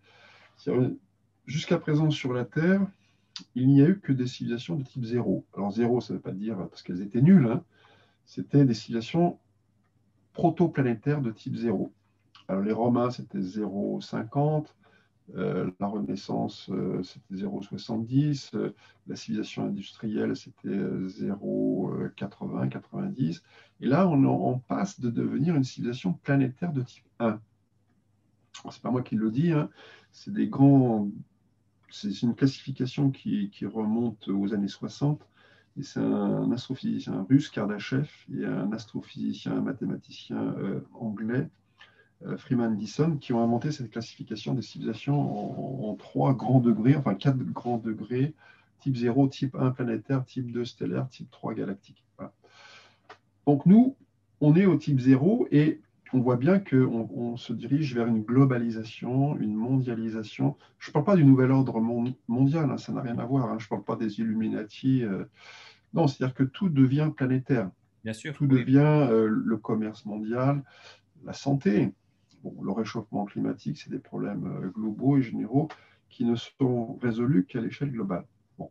Jusqu'à présent sur la Terre, il n'y a eu que des civilisations de type 0. Alors 0, ça ne veut pas dire parce qu'elles étaient nulles, hein. C'était des civilisations protoplanétaires de type 0. Alors les Romains, c'était 0,50, la Renaissance, c'était 0,70, la civilisation industrielle, c'était 0,80, 90. Et là, on passe de devenir une civilisation planétaire de type 1. C'est pas moi qui le dis, hein. C'est une classification qui remonte aux années 60. Et c'est un astrophysicien russe, Kardashev, et un astrophysicien, un mathématicien anglais, Freeman Dyson, qui ont inventé cette classification des civilisations en 3 grands degrés, enfin 4 grands degrés, type 0, type 1 planétaire, type 2 stellaire, type 3 galactique. Voilà. Donc nous, on est au type 0 et on voit bien qu'on se dirige vers une globalisation, une mondialisation. Je ne parle pas du nouvel ordre mondial, hein, ça n'a rien à voir. Hein. Je ne parle pas des Illuminati. Non, c'est-à-dire que tout devient planétaire.
Bien sûr.
Tout devient le commerce mondial, la santé. Bon, le réchauffement climatique, c'est des problèmes globaux et généraux qui ne sont résolus qu'à l'échelle globale. Bon.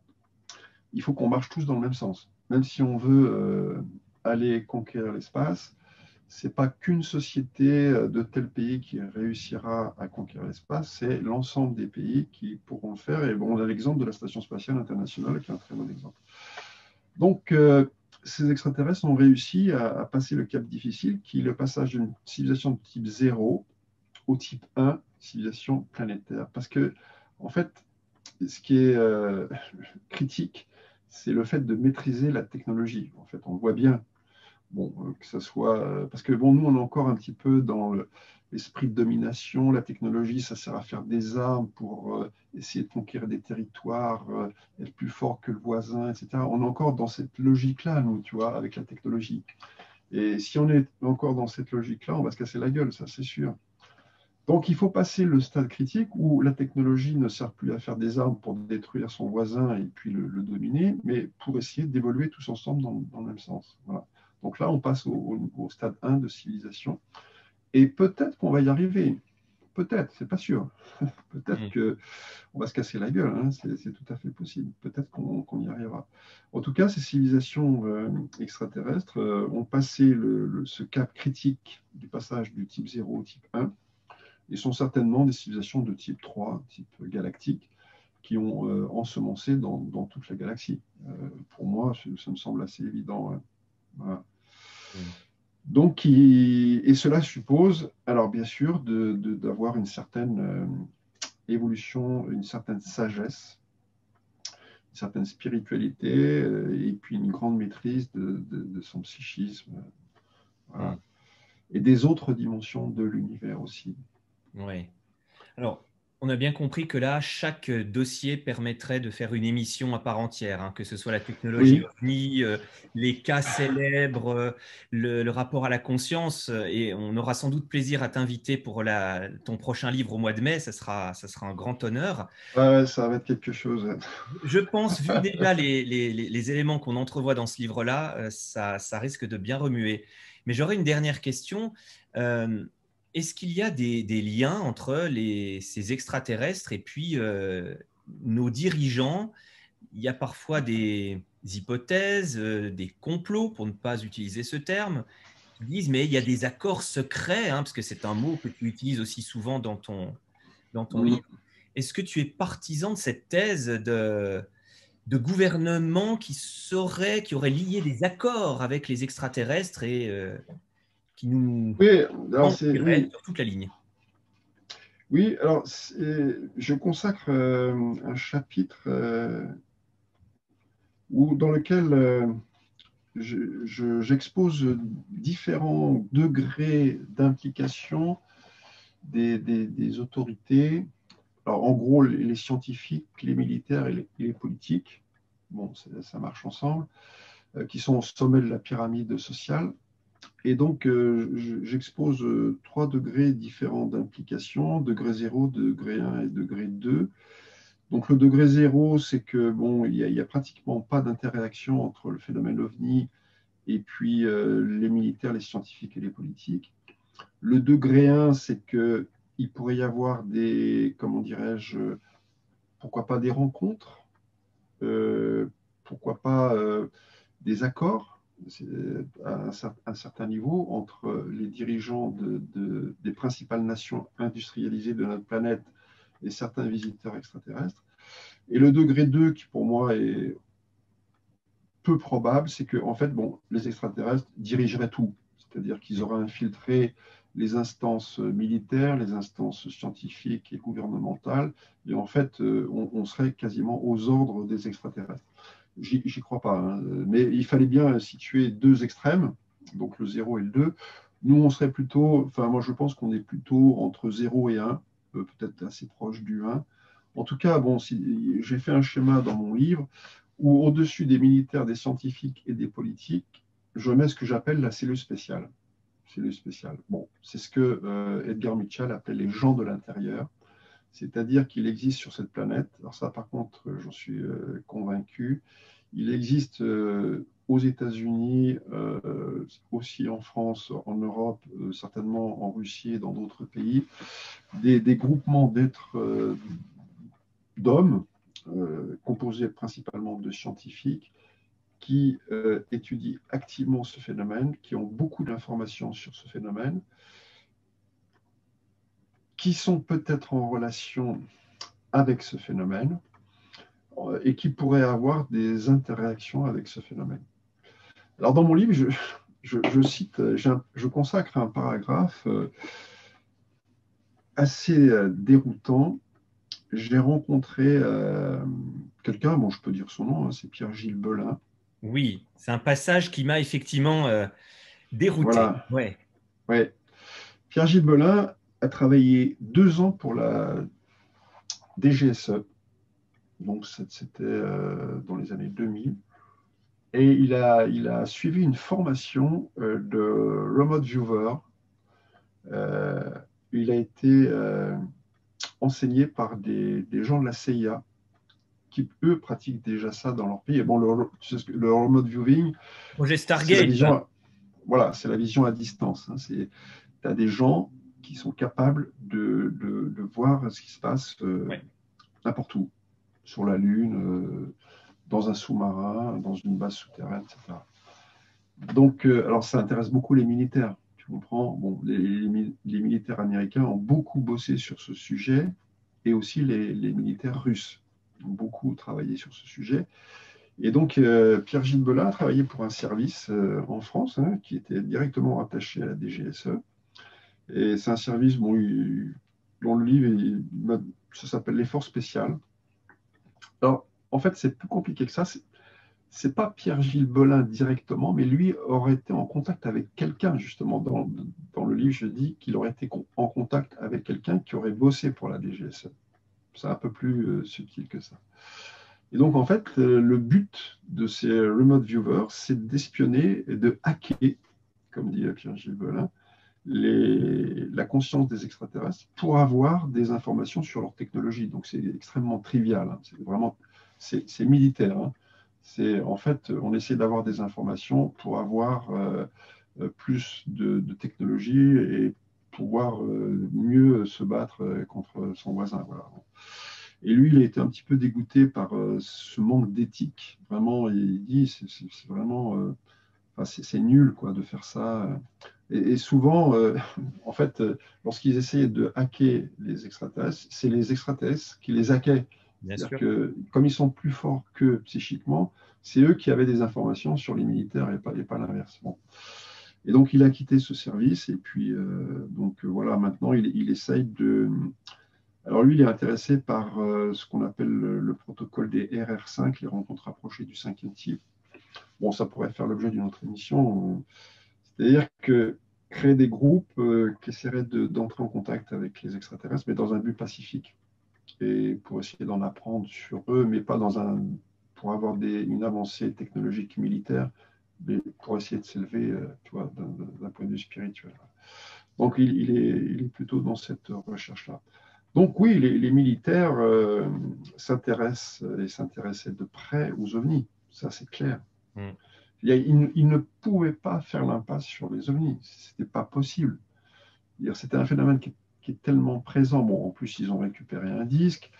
Il faut qu'on marche tous dans le même sens. Même si on veut aller conquérir l'espace, ce n'est pas qu'une société de tel pays qui réussira à conquérir l'espace, c'est l'ensemble des pays qui pourront le faire. Et bon, on a l'exemple de la Station spatiale internationale qui est un très bon exemple. Donc, ces extraterrestres ont réussi à passer le cap difficile, qui est le passage d'une civilisation de type 0 au type 1, civilisation planétaire. Parce que, en fait, ce qui est critique, c'est le fait de maîtriser la technologie. En fait, on voit bien, bon, que ce soit... parce que, bon, nous, on est encore un petit peu dans l'esprit de domination. La technologie, ça sert à faire des armes pour essayer de conquérir des territoires, être plus fort que le voisin, etc. On est encore dans cette logique-là, nous, tu vois, avec la technologie. Et si on est encore dans cette logique-là, on va se casser la gueule, ça, c'est sûr. Donc, il faut passer le stade critique où la technologie ne sert plus à faire des armes pour détruire son voisin et puis le dominer, mais pour essayer d'évoluer tous ensemble dans le même sens. Voilà. Donc là, on passe au stade 1 de civilisation. Et peut-être qu'on va y arriver. Peut-être, c'est pas sûr. Peut-être qu'on va se casser la gueule, hein. C'est tout à fait possible. Peut-être qu'on y arrivera. En tout cas, ces civilisations extraterrestres ont passé ce cap critique du passage du type 0 au type 1 et sont certainement des civilisations de type 3, type galactique, qui ont ensemencé dans toute la galaxie. Pour moi, ça me semble assez évident. Hein. Voilà. Donc, et cela suppose, alors bien sûr, d'avoir une certaine évolution, une certaine sagesse, une certaine spiritualité, et puis une grande maîtrise de son psychisme, voilà. Et des autres dimensions de l'univers aussi.
Oui. Alors, on a bien compris que là, chaque dossier permettrait de faire une émission à part entière, hein, que ce soit la technologie
Oui.
OVNI, les cas célèbres, le rapport à la conscience. Et on aura sans doute plaisir à t'inviter pour ton prochain livre au mois de mai. Ça sera un grand honneur.
Ouais, ça va être quelque chose.
Je pense, vu déjà les éléments qu'on entrevoit dans ce livre-là, ça risque de bien remuer. Mais j'aurais une dernière question. Est-ce qu'il y a des liens entre ces extraterrestres et puis nos dirigeants? Il y a parfois des hypothèses, des complots, pour ne pas utiliser ce terme, qui disent, mais il y a des accords secrets, hein, parce que c'est un mot que tu utilises aussi souvent dans ton livre. Est-ce que tu es partisan de cette thèse de gouvernement qui aurait lié des accords avec les extraterrestres et qui nous
Oui, alors
mentirait sur toute la ligne?
Oui, alors je consacre un chapitre dans lequel j'expose différents degrés d'implication des autorités. Alors, en gros, les scientifiques, les militaires et les politiques, bon, ça marche ensemble, qui sont au sommet de la pyramide sociale. Et donc, j'expose 3 degrés différents d'implication, degré 0, degré 1 et degré 2. Donc, le degré 0, c'est que bon, il y a pratiquement pas d'interaction entre le phénomène OVNI et puis les militaires, les scientifiques et les politiques. Le degré 1, c'est qu'il pourrait y avoir des, comment dirais-je, pourquoi pas des rencontres, pourquoi pas des accords à un certain niveau entre les dirigeants des principales nations industrialisées de notre planète et certains visiteurs extraterrestres. Et le degré 2, qui pour moi est peu probable, c'est que en fait, bon, les extraterrestres dirigeraient tout, c'est-à-dire qu'ils auraient infiltré les instances militaires, les instances scientifiques et gouvernementales, et en fait, on serait quasiment aux ordres des extraterrestres. J'y crois pas, hein. Mais il fallait bien situer 2 extrêmes, donc le 0 et le 2. Nous, on serait plutôt, enfin moi je pense qu'on est plutôt entre 0 et 1, peut-être assez proche du 1. En tout cas, bon, j'ai fait un schéma dans mon livre où au-dessus des militaires, des scientifiques et des politiques, je mets ce que j'appelle la cellule spéciale. Cellule spéciale. Bon, c'est ce que Edgar Mitchell appelle les gens de l'intérieur, c'est-à-dire qu'il existe sur cette planète, alors ça par contre j'en suis convaincu, il existe aux États-Unis, aussi en France, en Europe, certainement en Russie et dans d'autres pays, des groupements d'êtres, d'hommes, composés principalement de scientifiques, qui étudient activement ce phénomène, qui ont beaucoup d'informations sur ce phénomène, qui sont peut-être en relation avec ce phénomène et qui pourraient avoir des interactions avec ce phénomène. Alors dans mon livre, je cite, je consacre un paragraphe assez déroutant. J'ai rencontré quelqu'un, bon je peux dire son nom, hein, c'est Pierre-Gilles Belin.
Oui, c'est un passage qui m'a effectivement dérouté.
Voilà.
Ouais.
Ouais. Pierre-Gilles Belin a travaillé 2 ans pour la DGSE, donc c'était dans les années 2000, et il a suivi une formation de remote viewer, il a été enseigné par des gens de la CIA qui, eux, pratiquent déjà ça dans leur pays. Et bon, le remote viewing,
Projet
c'est la
Stargate.
vision, voilà, c'est la vision à distance. Hein. Tu as des gens qui sont capables de voir ce qui se passe n'importe où, sur la Lune, dans un sous-marin, dans une base souterraine, etc. Donc, alors ça intéresse beaucoup les militaires. Tu comprends? Bon, les militaires américains ont beaucoup bossé sur ce sujet et aussi les militaires russes ont beaucoup travaillé sur ce sujet. Et donc, Pierre-Gilles Belin a travaillé pour un service en France qui était directement rattaché à la DGSE. Et c'est un service dont le livre, ça s'appelle l'effort spécial. Alors, en fait, c'est plus compliqué que ça. C'est pas Pierre-Gilles Belin directement, mais lui aurait été en contact avec quelqu'un, justement. Dans le livre, je dis qu'il aurait été en contact avec quelqu'un qui aurait bossé pour la DGSE. C'est un peu plus subtil que ça. Et donc, en fait, le but de ces remote viewers, c'est d'espionner et de hacker, comme dit Pierre-Gilles Belin, la conscience des extraterrestres pour avoir des informations sur leur technologie. Donc, c'est extrêmement trivial. Hein. C'est vraiment, c'est militaire. Hein. En fait, on essaie d'avoir des informations pour avoir plus de technologie et pouvoir mieux se battre contre son voisin. Voilà. Et lui, il a été un petit peu dégoûté par ce manque d'éthique. Vraiment, il dit, c'est vraiment, c'est nul quoi, de faire ça. Et souvent, en fait, lorsqu'ils essayaient de hacker les extraterrestres, c'est les extraterrestres qui les hackaient. C'est-à-dire que comme ils sont plus forts qu'eux psychiquement, c'est eux qui avaient des informations sur les militaires et pas l'inverse. Bon. Et donc, il a quitté ce service et puis, voilà, maintenant, il essaye de... Alors lui, il est intéressé par ce qu'on appelle le protocole des RR5, les rencontres rapprochées du 5e type. Bon, ça pourrait faire l'objet d'une autre émission. C'est-à-dire que créer des groupes qui essaieraient d'entrer en contact avec les extraterrestres, mais dans un but pacifique. Et pour essayer d'en apprendre sur eux, mais pas pour avoir une avancée technologique militaire, mais pour essayer de s'élever d'un point de vue spirituel. Donc il est plutôt dans cette recherche-là. Donc oui, les militaires s'intéressaient de près aux ovnis, ça c'est clair. Ils ne pouvaient pas faire l'impasse sur les ovnis, ce n'était pas possible. C'était un phénomène qui est tellement présent. Bon, en plus, ils ont récupéré un disque,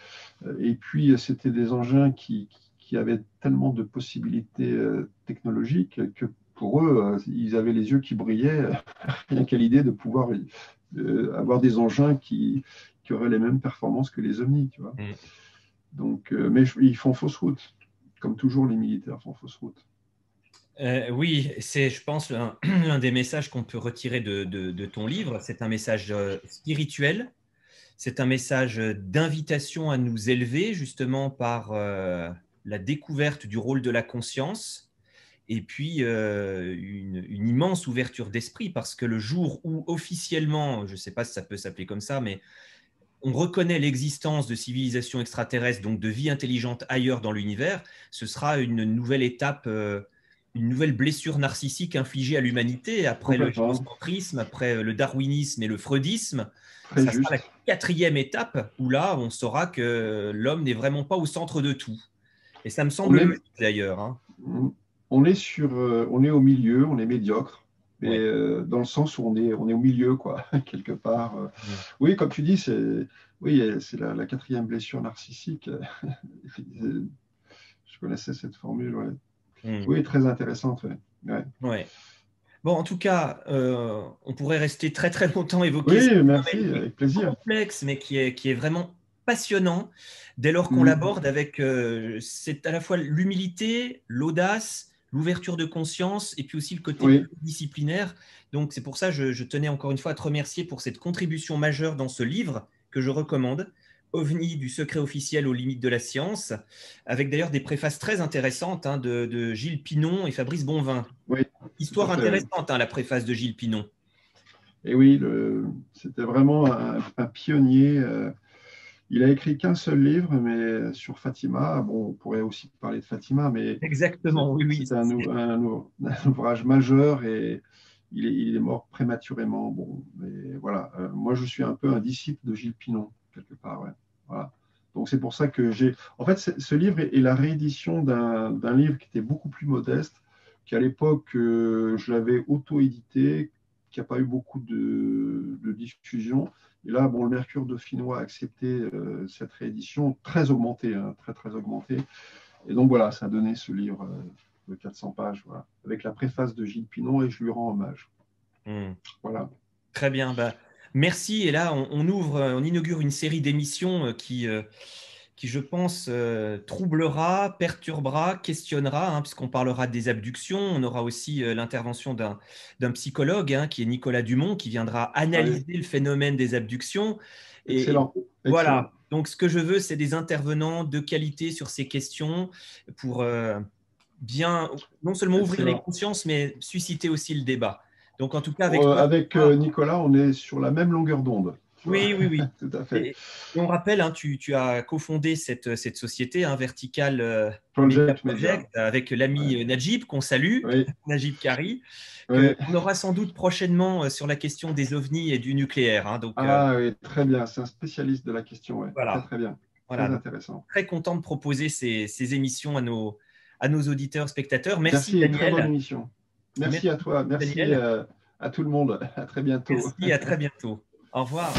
et puis c'était des engins qui avaient tellement de possibilités technologiques que pour eux, ils avaient les yeux qui brillaient, rien qu'à l'idée de pouvoir avoir des engins qui auraient les mêmes performances que les ovnis, tu vois. Donc, mais ils font fausse route, comme toujours les militaires font fausse route.
Oui, c'est, je pense, l'un des messages qu'on peut retirer de ton livre. C'est un message spirituel, c'est un message d'invitation à nous élever, justement, par la découverte du rôle de la conscience, et puis une immense ouverture d'esprit, parce que le jour où officiellement, je ne sais pas si ça peut s'appeler comme ça, mais on reconnaît l'existence de civilisations extraterrestres, donc de vie intelligente ailleurs dans l'univers, ce sera une nouvelle étape, une nouvelle blessure narcissique infligée à l'humanité après le géocentrisme, après le darwinisme et le freudisme. Ça sera la 4e étape où là, on saura que l'homme n'est vraiment pas au centre de tout. Et ça me semble logique d'ailleurs. Hein.
On est au milieu, on est médiocre. Mais dans le sens où on est au milieu, quoi, quelque part. Oui, comme tu dis, c'est la 4e blessure narcissique. Je connaissais cette formule, ouais. Oui, très intéressante.
Ouais. Bon, en tout cas, on pourrait rester très très longtemps évoquer.
Oui, merci, avec plaisir.
Complexe, mais qui est vraiment passionnant dès lors qu'on l'aborde avec c'est à la fois l'humilité, l'audace, l'ouverture de conscience et puis aussi le côté disciplinaire. Donc c'est pour ça que je tenais encore une fois à te remercier pour cette contribution majeure dans ce livre que je recommande, OVNI du secret officiel aux limites de la science, avec d'ailleurs des préfaces très intéressantes de Gilles Pinon et Fabrice Bonvin.
Oui,
histoire intéressante, la préface de Gilles Pinon.
Et oui, c'était vraiment un pionnier. Il a écrit qu'un seul livre, mais sur Fatima. Bon, on pourrait aussi parler de Fatima, mais
exactement, oui.
C'est un ouvrage majeur et il est mort prématurément. Bon, mais voilà. Moi, je suis un peu un disciple de Gilles Pinon, quelque part. Ouais. Voilà. Donc, c'est pour ça que j'ai. En fait, ce livre est la réédition d'un livre qui était beaucoup plus modeste, qui à l'époque, je l'avais auto-édité, qui n'a pas eu beaucoup de diffusion. Et là, bon, le Mercure dauphinois a accepté cette réédition très augmentée, hein, très, très augmentée. Et donc, voilà, ça a donné ce livre de 400 pages, voilà, avec la préface de Gilles Pinon, et je lui rends hommage. Voilà.
Très bien. Bah, merci. Et là, on inaugure une série d'émissions qui, je pense, troublera, perturbera, questionnera, hein, puisqu'on parlera des abductions. On aura aussi l'intervention d'un psychologue, hein, qui est Nicolas Dumont, qui viendra analyser le phénomène des abductions.
Excellent.
Voilà. Donc, ce que je veux, c'est des intervenants de qualité sur ces questions pour bien, non seulement ouvrir les consciences, mais susciter aussi le débat. Donc, en tout cas,
avec Nicolas, on est sur la même longueur d'onde.
Oui, oui, oui.
Tout à fait.
Et on rappelle, hein, tu as cofondé cette société, hein, Vertical
Project,
avec l'ami Najib, qu'on salue, Najib Kari, qu'on aura sans doute prochainement sur la question des ovnis et du nucléaire. Hein, donc,
oui, très bien. C'est un spécialiste de la question. Ouais.
Voilà.
Très, très bien.
Voilà,
très intéressant.
Très content de proposer ces émissions à nos auditeurs, spectateurs. Merci Daniel.
Très bonne émission. Merci à toi. Merci à tout le monde. À très bientôt.
Merci, à très bientôt. Au revoir.